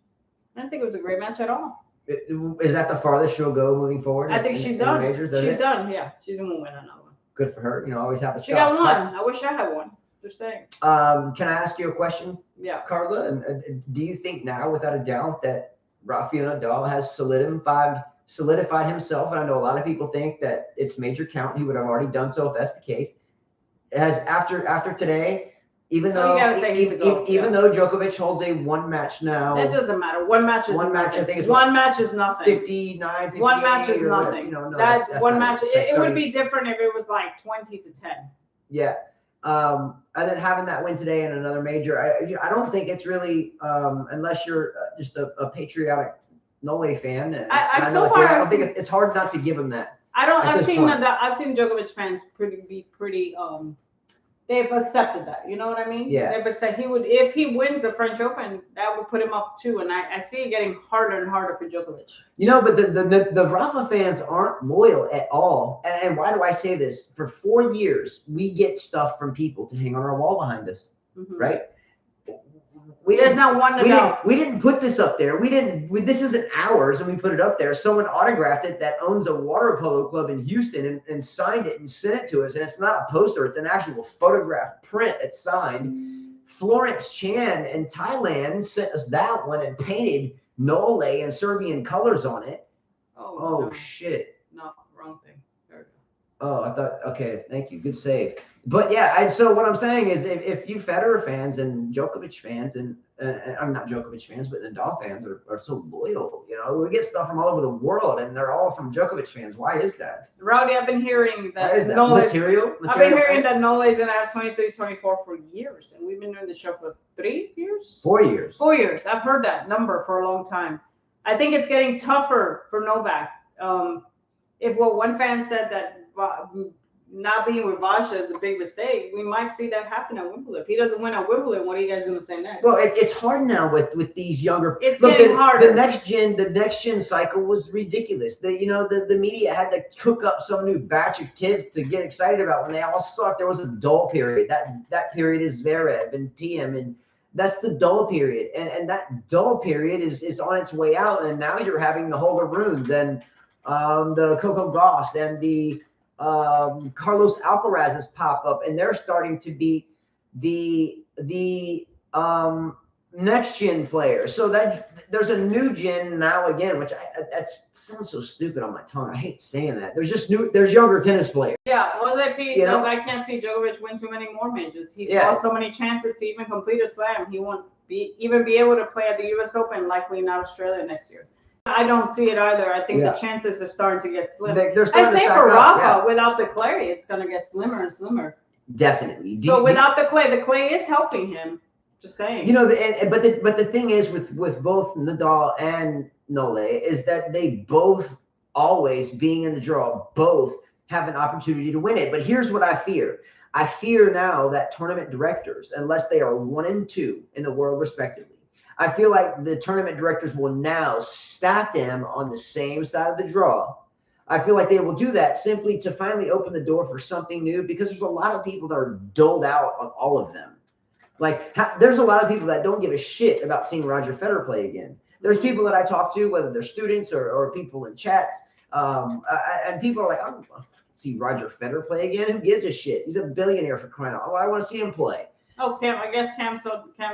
I didn't think it was a great match at all. Is that the farthest she'll go moving forward? I think she's done. Majors, she's done. Yeah, she's gonna win another one. Good for her. Always have a. She got one. I wish I had one. Just saying. Can I ask you a question? Yeah. Carla, and do you think now, without a doubt, that Rafael Nadal has solidified himself? And I know a lot of people think that it's major count. He would have already done so if that's the case. As after today, even though Djokovic holds a one match now, it doesn't matter. One match is nothing. I think it's one match is nothing. 59, 58. One match is nothing. That's one match. It would be different if it was like 20-10. Yeah. And then having that win today in another major, I don't think it's really unless you're just a patriotic Nole fan. I think it's hard not to give him that. I've seen Djokovic fans pretty. They've accepted that. You know what I mean? Yeah. They've accepted if he wins the French Open, that would put him up too. And I see it getting harder and harder for Djokovic. But the Rafa fans aren't loyal at all. And why do I say this? For 4 years, we get stuff from people to hang on our wall behind us, right? There's not one Nadal. We didn't put this up there. This isn't ours, and we put it up there. Someone autographed it that owns a water polo club in Houston and signed it and sent it to us. And it's not a poster; it's an actual photograph print that's signed. Florence Chan in Thailand sent us that one and painted Nole and Serbian colors on it. Oh no. Shit! No, wrong thing. There we go. Oh, I thought. Okay, thank you. Good save. But yeah, so what I'm saying is, if you Federer fans and Djokovic fans and I'm not Djokovic fans, but Nadal fans are so loyal, we get stuff from all over the world, and they're all from Djokovic fans. Why is that? Rowdy, I've been hearing that. Why is that? Material. I've been hearing that Nole's gonna have 23, 24 for years, and we've been doing the show for 3 years. 4 years. 4 years. I've heard that number for a long time. I think it's getting tougher for Novak. If one fan said that not being with Vasha is a big mistake, we might see that happen at Wimbledon. If he doesn't win at Wimbledon, what are you guys going to say next? Well, it's hard now with these younger. Getting harder. The next gen cycle was ridiculous. The media had to cook up some new batch of kids to get excited about when they all sucked. There was a dull period. That period is Zverev and Thiem, and that's the dull period. And that dull period is on its way out. And now you're having the Holger Runes and the Coco Gauffs and the Carlos Alcaraz's pop up, and they're starting to be the next gen players. So that there's a new gen now again, which that sounds so stupid on my tongue. I hate saying that. There's younger tennis players. Yeah, Jose P says I can't see Djokovic win too many more majors. He's lost so many chances to even complete a slam. He won't even be able to play at the U.S. Open, likely not Australia next year. I don't see it either. I think the chances are starting to get slim. I say for Rafa, without the clay, it's going to get slimmer and slimmer. Definitely. Without the clay is helping him. Just saying. But the thing is with both Nadal and Nole is that they both always being in the draw, both have an opportunity to win it. But here's what I fear. I fear now that tournament directors, unless they are 1 and 2 in the world respectively, I feel like the tournament directors will now stack them on the same side of the draw. I feel like they will do that simply to finally open the door for something new, because there's a lot of people that are doled out on all of them. Like, there's a lot of people that don't give a shit about seeing Roger Federer play again. There's people that I talk to, whether they're students or people in chats, And people are like, I don't want to see Roger Federer play again. Who gives a shit? He's a billionaire for crying out. Oh, I want to see him play. Oh, Cam, I guess Cam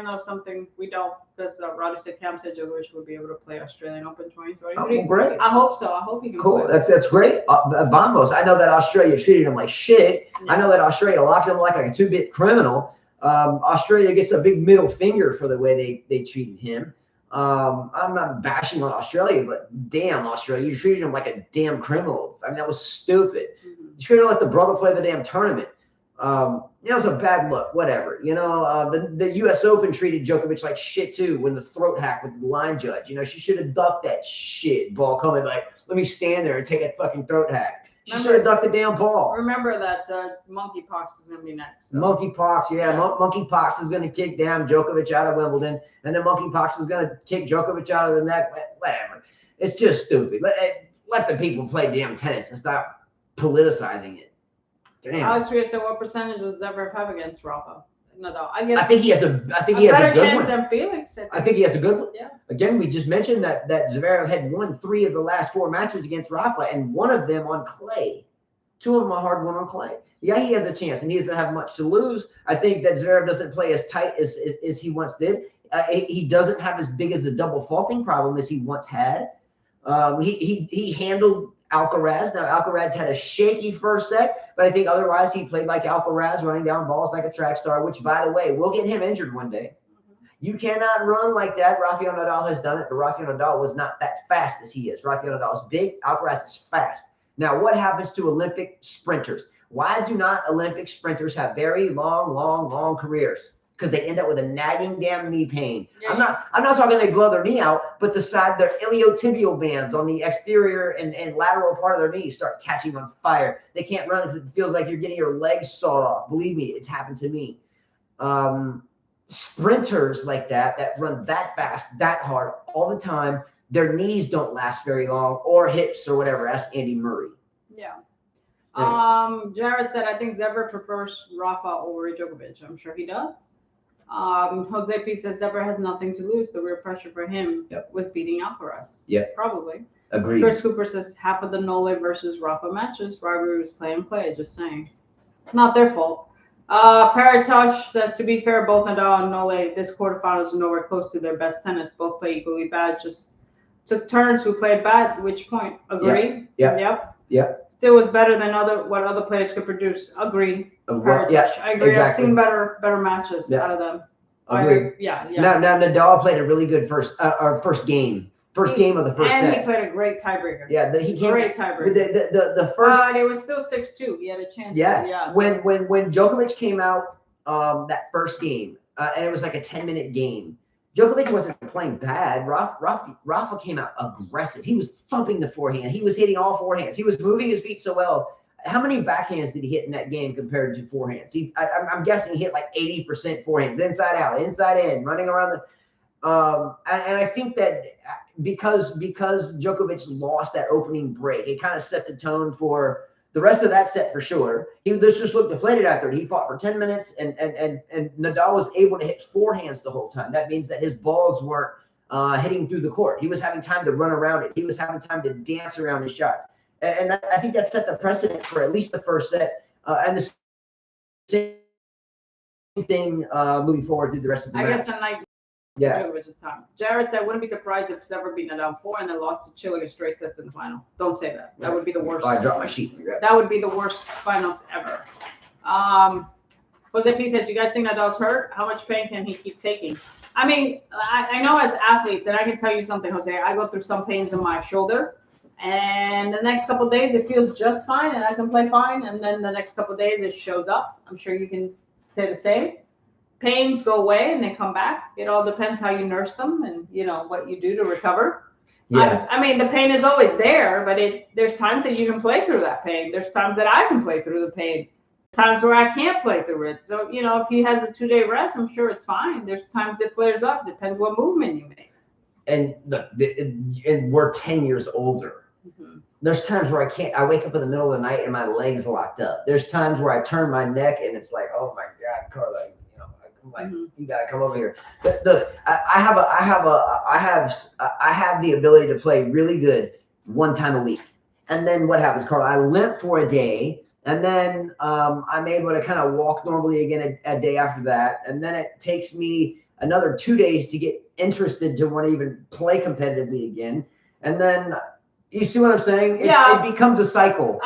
knows something we don't, because Roger said Cam said Djokovic would be able to play Australian Open 2020. Oh, well, great. I hope so. I hope he can Cool. play. That's great. Vamos. I know that Australia treated him like shit. Yeah. I know that Australia locked him like a 2-bit criminal. Australia gets a big middle finger for the way they treated him. I'm not bashing on Australia, but damn, Australia, you treated him like a damn criminal. I mean, that was stupid. You should have let the brother play the damn tournament. It's a bad look, whatever. The U.S. Open treated Djokovic like shit too when the throat hack with the line judge. She should have ducked that shit ball coming like, let me stand there and take a fucking throat hack. She should have ducked the damn ball. Remember that monkeypox is going to be next. So. Monkeypox, yeah. Monkeypox is going to kick down Djokovic out of Wimbledon, and then monkeypox is going to kick Djokovic out of the neck. Whatever. It's just stupid. Let the people play damn tennis and stop politicizing it. Damn. Alex Ria said, what percentage does Zverev have against Rafa? Nadal. I think he has a good chance one. than Felix. I think he has a good one. Yeah. Again, we just mentioned that Zverev had won 3 of the last 4 matches against Rafa, and 1 of them on clay. 2 of them are hard won on clay. Yeah, he has a chance, and he doesn't have much to lose. I think that Zverev doesn't play as tight as he once did. He doesn't have as big as a double faulting problem as he once had. He handled Alcaraz. Now, Alcaraz had a shaky first set, but I think otherwise he played like Alcaraz, running down balls like a track star, which, by the way, will get him injured one day. You cannot run like that. Rafael Nadal has done it, but Rafael Nadal was not that fast as he is. Rafael Nadal is big. Alcaraz is fast. Now, what happens to Olympic sprinters? Why do not Olympic sprinters have very long careers? Because they end up with a nagging damn knee pain. Yeah. I'm not talking they blow their knee out, but their iliotibial bands on the exterior and lateral part of their knee start catching on fire. They can't run because it feels like you're getting your legs sawed off. Believe me, it's happened to me. Sprinters like that run that fast, that hard all the time, their knees don't last very long, or hips or whatever. Ask Andy Murray. Yeah. Jared said, I think Zverev prefers Rafa over Djokovic. I'm sure he does. Jose P says Zverev has nothing to lose. The real pressure for him was beating Alcaraz. Yeah. Probably. Agreed. Chris Cooper says half of the Nole versus Rafa matches, rivalry was play and play. Just saying. Not their fault. Paratosh says, to be fair, both Nadal and Nole, this quarterfinals are nowhere close to their best tennis. Both play equally bad. Just took turns who played bad. At which point? Agree? Yep. Still was better than what other players could produce. Agree. Yeah, I agree. Exactly. I've seen better matches out of them. Agree. Yeah. Now Nadal played a really good first game. First game of the first set. And he played a great tiebreaker. Yeah, he came great tiebreaker. The first. It was still 6-2. He had a chance. Yeah. When Djokovic came out that first game, and it was like a 10-minute game. Djokovic wasn't playing bad. Rafa came out aggressive. He was thumping the forehand. He was hitting all forehands. He was moving his feet so well. How many backhands did he hit in that game compared to forehands? I'm guessing he hit like 80% forehands, inside out, inside in, running around the. And I think that because Djokovic lost that opening break, it kind of set the tone for the rest of that set for sure. He just looked deflated after it. He fought for 10 minutes, and Nadal was able to hit forehands the whole time. That means that his balls weren't hitting through the court. He was having time to run around it. He was having time to dance around his shots. And I think that set the precedent for at least the first set. And the same thing moving forward through the rest of the match. I guess the night. Yeah. Djokovic's time. Jared said, wouldn't be surprised if Zverev beat Nadal 4 and then lost to Chile in straight sets in the final. Don't say that. That would be the worst. Oh, I dropped my sheet. That would be the worst finals ever. Jose P says, you guys think Nadal's hurt? How much pain can he keep taking? I mean, I know as athletes, and I can tell you something, Jose, I go through some pains in my shoulder. And the next couple of days, it feels just fine, and I can play fine. And then the next couple of days, it shows up. I'm sure you can say the same. Pains go away and they come back. It all depends how you nurse them and, what you do to recover. Yeah. I mean, the pain is always there, but there's times that you can play through that pain. There's times that I can play through the pain. Times where I can't play through it. So, if he has a 2-day rest, I'm sure it's fine. There's times it flares up. Depends what movement you make. And and we're 10 years older. Mm-hmm. There's times where I wake up in the middle of the night and my leg's locked up. There's times where I turn my neck and it's like, oh my God, Carla, you gotta come over here. I have the ability to play really good one time a week, And then what happens, Carl? I limp for a day, and then I'm able to kind of walk normally again a day after that. And then it takes me another 2 days to get interested to want to even play competitively again. And then you see what I'm saying? It becomes a cycle.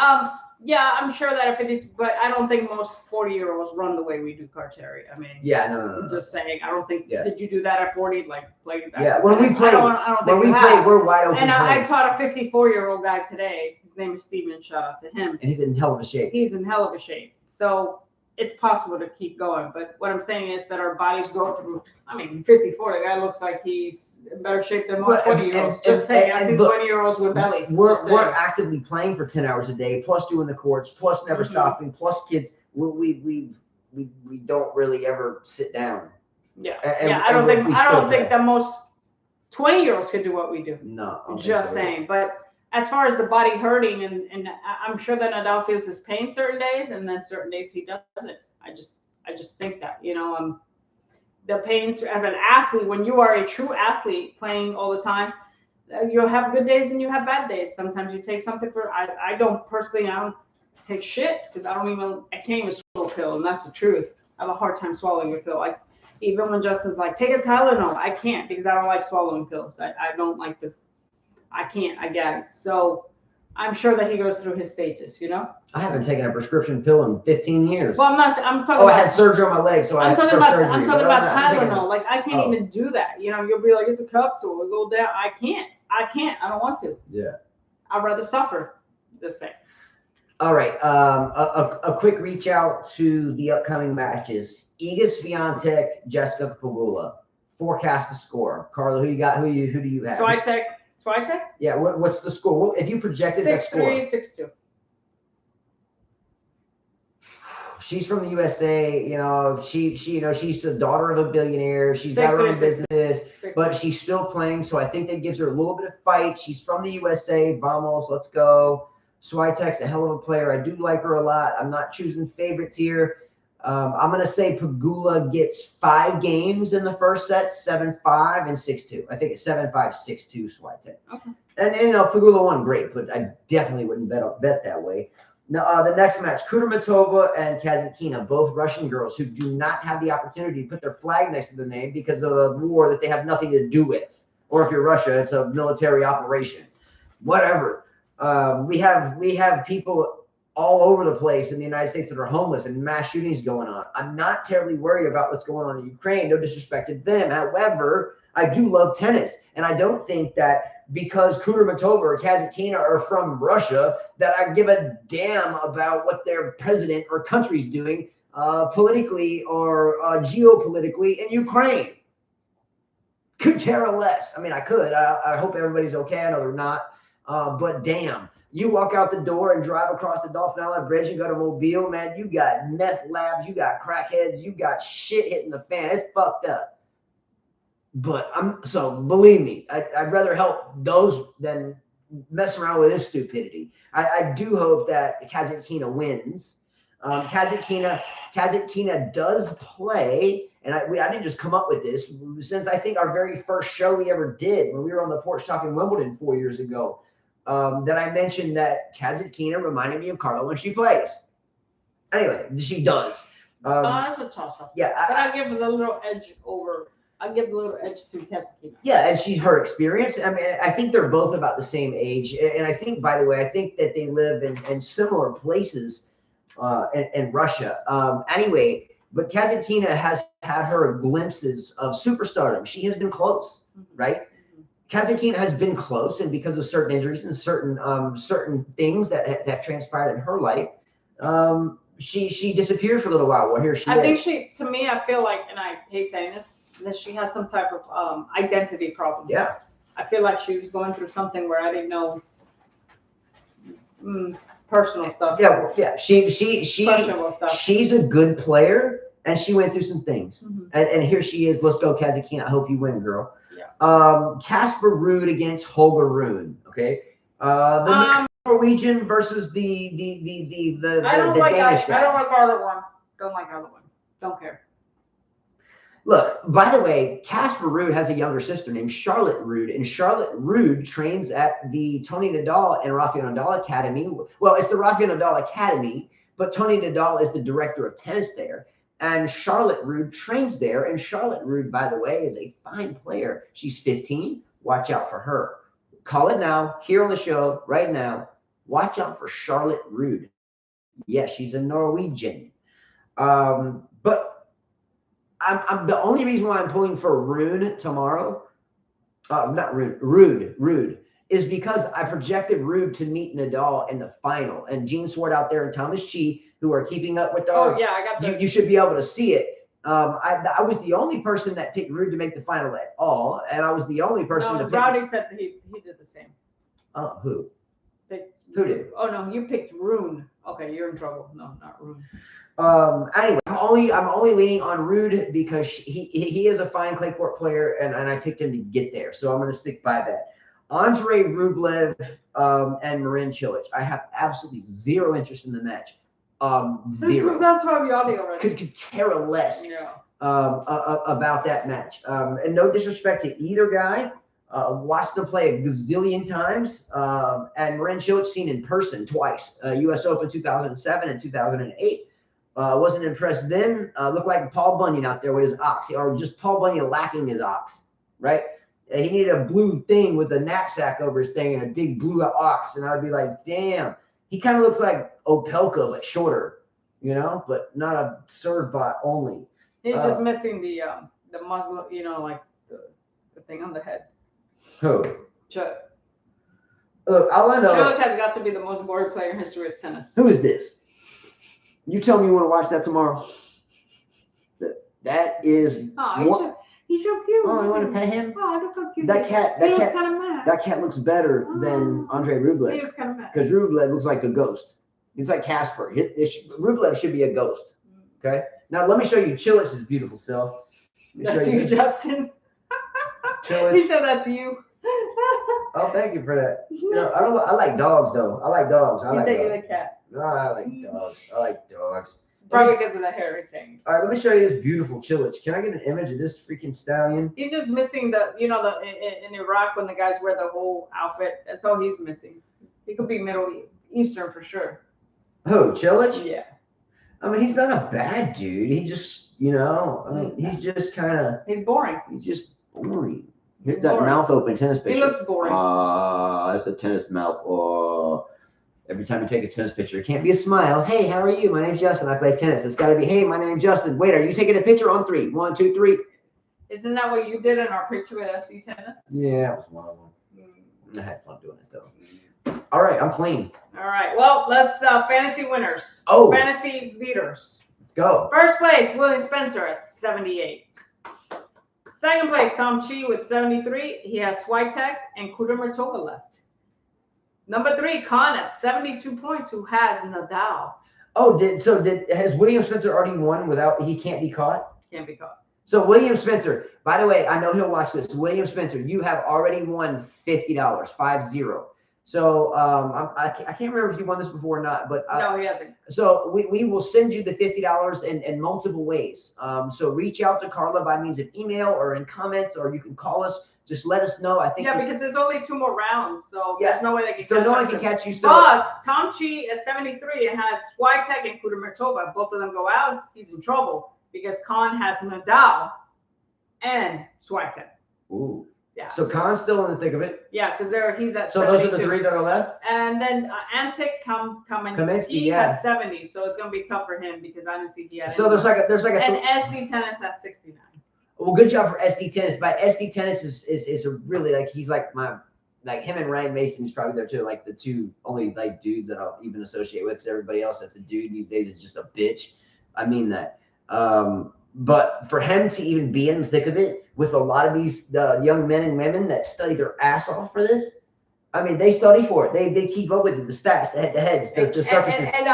Yeah, I'm sure that if it is, but I don't think most 40-year-olds run the way we do Carteri. I mean, yeah, no. I'm just saying, I don't think. Did you do that at 40? Like play that? Yeah, when we play, we're wide open. And I taught a 54-year-old guy today. His name is Steven. Shout out to him. And he's in hell of a shape. He's in hell of a shape. So it's possible to keep going. But what I'm saying is that our bodies go through. I mean, 54. The guy looks like he's in better shape than most 20-year-olds. Just saying, I see 20-year-olds with bellies. We're actively playing for 10 hours a day, plus doing the courts, plus never stopping, plus kids. We don't really ever sit down. Yeah, I don't think that most 20-year-olds could do what we do. No, just saying. But as far as the body hurting, and I'm sure that Nadal feels his pain certain days, and then certain days he doesn't. I just think that, the pains as an athlete, when you are a true athlete playing all the time, you'll have good days and you have bad days. Sometimes you take something I don't take shit because I can't even swallow a pill, and that's the truth. I have a hard time swallowing a pill. Even when Justin's like, take a Tylenol, I can't because I don't like swallowing pills. I don't like I can't, I get it. So I'm sure that he goes through his stages, I haven't taken a prescription pill in 15 years. Well, I'm talking about. I had surgery on my leg, so I'm talking about Tylenol. Like, I can't even do that. You'll be like, it's a capsule. It'll go down. I can't. I don't want to. Yeah. I'd rather suffer. Just saying. All right. A quick reach out to the upcoming matches. Iga Swiatek, Jessica Pegula. Forecast the score. Carla, who you got? Who do you have? Swiatek? Yeah. What's the score? If you projected that score. 6-3, 6-2. She's from the USA. She's the daughter of a billionaire. She's got her own business, but she's still playing. So I think that gives her a little bit of fight. She's from the USA. Vamos, let's go. Swiatek's a hell of a player. I do like her a lot. I'm not choosing favorites here. I'm going to say Pegula gets 5 games in the first set, 7-5 and 6-2. I think it's 7-5, 6-2 Swiatek. Okay. And Pegula won great, but I definitely wouldn't bet that way. Now, the next match, Kudermetova and Kasatkina, both Russian girls who do not have the opportunity to put their flag next to their name because of a war that they have nothing to do with. Or if you're Russia, it's a military operation. Whatever. We have people all over the place in the United States that are homeless and mass shootings going on. I'm not terribly worried about what's going on in Ukraine. No disrespect to them. However, I do love tennis, and I don't think that because Kudermetova or Kasatkina are from Russia that I give a damn about what their president or country's doing politically or geopolitically in Ukraine. Could care less. I mean, I could. I hope everybody's okay. I know they're not. But damn, you walk out the door and drive across the Dolphin Island Bridge, you go to Mobile, man, you got meth labs, you got crackheads, you got shit hitting the fan. It's fucked up. But believe me, I'd rather help those than mess around with this stupidity. I do hope that Kasatkina wins. Kasatkina does play, and I didn't just come up with this. Since I think our very first show we ever did when we were on the porch talking Wimbledon 4 years ago, that I mentioned that Kasatkina reminded me of Carla when she plays. Anyway, she does. That's a toss-up. Yeah, but I give it a little edge over. I'll give a little edge to Kasatkina. Yeah, and she's her experience. I mean, I think they're both about the same age, and I think, by the way, that they live in similar places in Russia. Anyway, but Kasatkina has had her glimpses of superstardom. She has been close, right? Kasatkina has been close, and because of certain injuries and certain things that have transpired in her life, she disappeared for a little while. Well, here she is. To me, I feel like, and I hate saying this, that she has some type of identity problem. Yeah. I feel like she was going through something where I didn't know personal stuff. Yeah, yeah. She's a good player, and she went through some things. And here she is. Let's go, Kasatkina. I hope you win, girl. Yeah. Casper Ruud against Holger Rune. Okay. The Norwegian versus the Danish guy. I don't like either one. Don't like either one. Don't care. Look, by the way, Casper Ruud has a younger sister named Charlotte Ruud, and Charlotte Ruud trains at the Tony Nadal and Rafael Nadal Academy. Well, it's the Rafael Nadal Academy, but Tony Nadal is the director of tennis there. And Charlotte Ruud trains there. And Charlotte Ruud, by the way, is a fine player. She's 15. Watch out for her. Call it now, here on the show, right now. Watch out for Charlotte Ruud. Yes, she's a Norwegian. But I'm the only reason why I'm pulling for Ruud tomorrow, Ruud, is because I projected Ruud to meet Nadal in the final. And Gene Swart out there and Thomas Chi, who are keeping up with Oh yeah, I got the. you should be able to see it. I was the only person that picked Ruud to make the final at all, and I was the only person to pick. Rowdy said that he did the same. Oh, who? Who did? Oh no, you picked Rune. Okay, you're in trouble. No, not Rune. Anyway, I'm only leaning on Ruud because he is a fine clay court player, and I picked him to get there. So I'm going to stick by that. Andre Rublev and Marin Cilic. I have absolutely zero interest in the match. Zero. That's why I'm yawning already. Could care less about that match. And no disrespect to either guy. Watched them play a gazillion times. And Marin Cilic seen in person twice. U.S. Open 2007 and 2008. Wasn't impressed then. Looked like Paul Bunyan out there with his ox. Or just Paul Bunyan lacking his ox. Right? He needed a blue thing with a knapsack over his thing and a big blue ox. And I'd be like, damn. He kind of looks like Opelka, but shorter, but not a serve bot only. He's just missing the muzzle, like the thing on the head. Who? Chuck. Look, all I know. Chuck has got to be the most boring player in history of tennis. Who is this? You tell me you want to watch that tomorrow. That is. Oh, he's so cute. Oh, you want to pet him? Oh, look how cute. That cat. He looks kind of mad. That cat looks better than Andre Rublev. He looks kind of mad. Because Rublev looks like a ghost. It's like Casper. Rublev should be a ghost. Okay. Now let me show you Cilic's beautiful self. That's you, Justin. Cilic. He said that's you. Oh, thank you for that. I like dogs though. I like dogs. You say you're the cat. No, I like dogs. I like dogs. Probably because of the hair he's saying. All right, let me show you this beautiful Cilic. Can I get an image of this freaking stallion? He's just missing in Iraq when the guys wear the whole outfit. That's all he's missing. He could be Middle Eastern for sure. Who, Cilic? Yeah. I mean, he's not a bad dude. He just, he's just kind of. He's boring. He's just boring. Get that mouth open tennis picture. He looks boring. That's the tennis mouth. Oh. Every time you take a tennis picture, it can't be a smile. Hey, how are you? My name's Justin. I play tennis. It's got to be, hey, my name's Justin. Wait, are you taking a picture on 3? 1, 2, 3. Isn't that what you did in our picture with SC Tennis? Yeah, that was one of them. I had fun doing it, though. All right, I'm clean. All right. Well, let's fantasy winners. Oh. Fantasy leaders. Let's go. First place, William Spencer at 78. Second place, Tom Chi with 73. He has Swiatek and Kudermetova left. Number 3, Khan at 72 points, who has Nadal. Oh, has William Spencer already won without, he can't be caught? Can't be caught. So William Spencer, by the way, I know he'll watch this. William Spencer, you have already won $50, 50. So I can't remember if you won this before or not, but no, he hasn't. So we will send you the $50 in multiple ways. So reach out to Carla by means of email or in comments, or you can call us. Just let us know. I think. Yeah, because there's only 2 more rounds, so there's no way they can. So no one can catch you. So but Tom Chi at 73 and has Swiatek and Kudermetova. Both of them go out. He's in trouble because Khan has Nadal and Swiatek. Ooh. Yeah. So Khan's still in the thick of it. Yeah, because he's at. So 72. those are the 3 that are left. And then Antic Kaminsky has 70, so it's gonna be tough for him because I didn't see he had. So there's like a. And SD Tennis has 69. Well, good job for SD Tennis. But SD Tennis is a really he's like him and Ryan Mason is probably there too. Like the 2 only dudes that I'll even associate with. Because everybody else that's a dude these days is just a bitch. I mean that. But for him to even be in the thick of it with a lot of these young men and women that study their ass off for this, I mean, they study for it. They keep up with it, the stats, the head-to-heads, the surfaces. And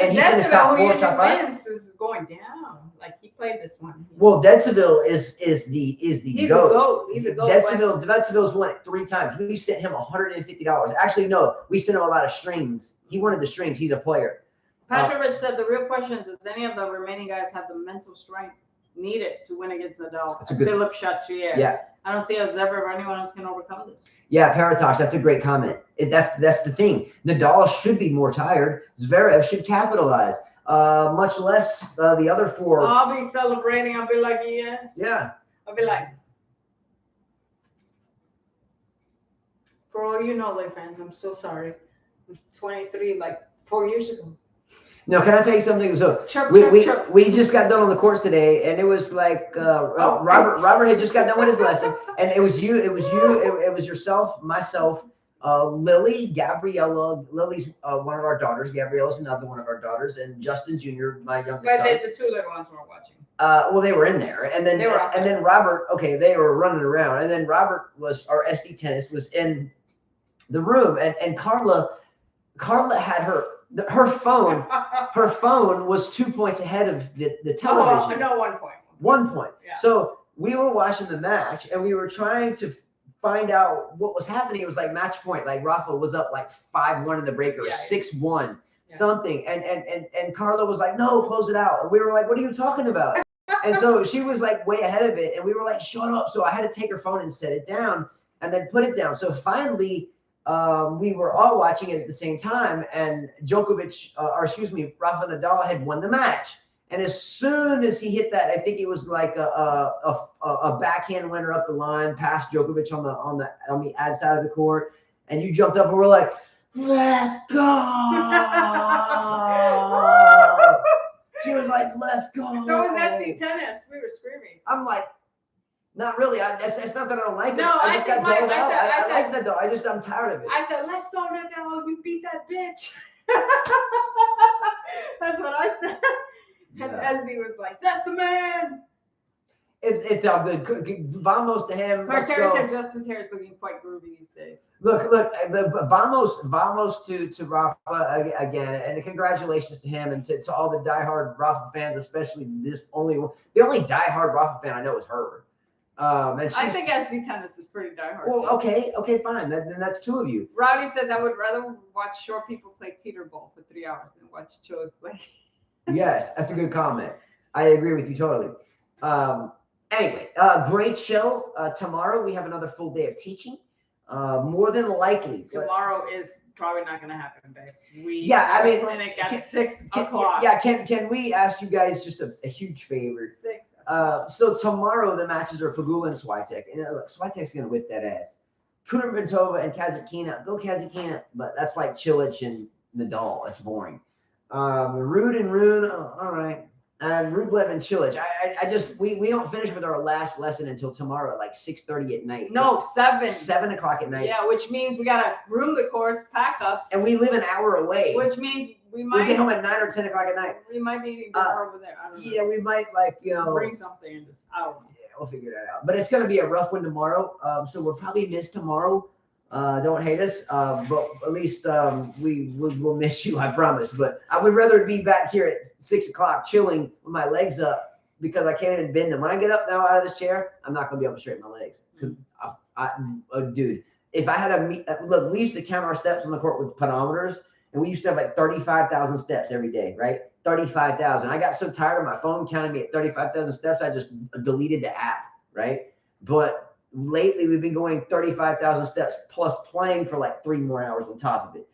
he finished top 4, top 5. Is going down. Like he played this one. Well, Detzeville is the He's goat. a goat. He's a goat. Detzeville's won it 3 times. We sent him $150. Actually, no, we sent him a lot of strings. He wanted the strings. He's a player. Patrick Rich said the real question is, does any of the remaining guys have the mental strength needed to win against Nadal. That's a good- Philippe Chatrier. Yeah. I don't see as ever anyone else can overcome this. Yeah, Paratosh, that's a great comment. That's the thing. Nadal should be more tired. Zverev should capitalize. Much less the other four. I'll be celebrating. I'll be like, yes. Yeah. I'll be like, for all you know, like fans, I'm so sorry. I'm 23, like 4 years ago. No, can I tell you something? So Chirp, we chirp. just got done on the course today, and it was like Robert had just got done with his lesson, and it was yourself, myself, Lily, Gabriella. Lily's one of our daughters. Gabriella's another one of our daughters, and Justin Jr., my youngest But son. the two little ones were watching. Well, they were in there, and then They were outside. and then Robert. Okay, they were running around, and then Robert was our SD tennis was in the room, and Carla had her phone. Her phone was 2 points ahead of the television. No, 1 point. 1 point. Yeah. So we were watching the match, and we were trying to find out what was happening. It was like match point. Like Rafa was up like 5-1 in the breaker, 6-1, something. And Carla was like, no, close it out. And we were like, what are you talking about? And so she was like way ahead of it. And we were like, shut up. So I had to take her phone and set it down and then put it down. So finally, we were all watching it at the same time. And Rafa Nadal had won the match. And as soon as he hit that, I think it was like a backhand winner up the line past Djokovic on the ad side of the court, and you jumped up and we're like, "Let's go!" She was like, "Let's go!" So was SD tennis. We were screaming. I'm like, not really. It's not that I don't like it. No, I just got I doled out. said- I like Nadal. I'm tired of it. I said, let's go, Nadal. You beat that bitch. That's what I said. And SD was like, that's the man. It's all good. Vamos to him. Let's Terry go. said Justin's hair is looking quite groovy these days. Look, the vamos to Rafa again, and congratulations to him and to all the diehard Rafa fans, especially the only diehard Rafa fan I know is her. And I think SD tennis is pretty diehard. Well, too. okay, fine. Then that's two of you. Rowdy says I would rather watch short people play teeterball for 3 hours than watch children play. Yes, that's a good comment. I agree with you totally. Anyway, great show. Tomorrow we have another full day of teaching. More than likely. Tomorrow is probably not going to happen, babe. I mean, clinic at 6 o'clock. Yeah, can we ask you guys just a huge favor? 6. So tomorrow the matches are Pagula and Swiatek. And look, Swiatek's going to whip that ass. Kudermetova and Kasatkina. Go Kasatkina. But that's like Cilic and Nadal. That's boring. Ruud and Rune, all right. And Rublev and Cilic. We don't finish with our last lesson until tomorrow at like 6:30 at night. No, 7. 7 o'clock at night. Yeah, which means we got to room the course, pack up. And we live an hour away. Which means we We'll might get home at 9 or 10 o'clock at night. We might be eating dinner over there. I don't know. Yeah, we might Bring something and just, I don't know. Yeah, we'll figure that out. But it's going to be a rough one tomorrow. So we'll probably miss tomorrow. Don't hate us, but at least we will miss you, I promise. But I would rather be back here at 6 o'clock chilling with my legs up because I can't even bend them. When I get up now out of this chair, I'm not going to be able to straighten my legs. Dude, if I had look, we used to count our steps on the court with pedometers, and we used to have like 35,000 steps every day, right? 35,000. I got so tired of my phone counting me at 35,000 steps, I just deleted the app, right? But lately, we've been going 35,000 steps plus playing for like 3 more hours on top of it.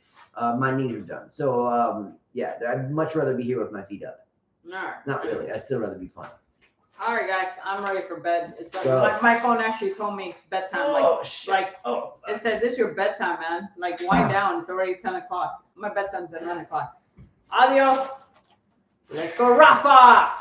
My knees are done. So, yeah, I'd much rather be here with my feet up. All right. Not really. I'd still rather be fun. All right, guys. I'm ready for bed. It's Go. my phone actually told me bedtime. It says, it's your bedtime, man. Like, wind down. It's already 10 o'clock. My bedtime's at 9 o'clock. Adios. Let's go, Rafa.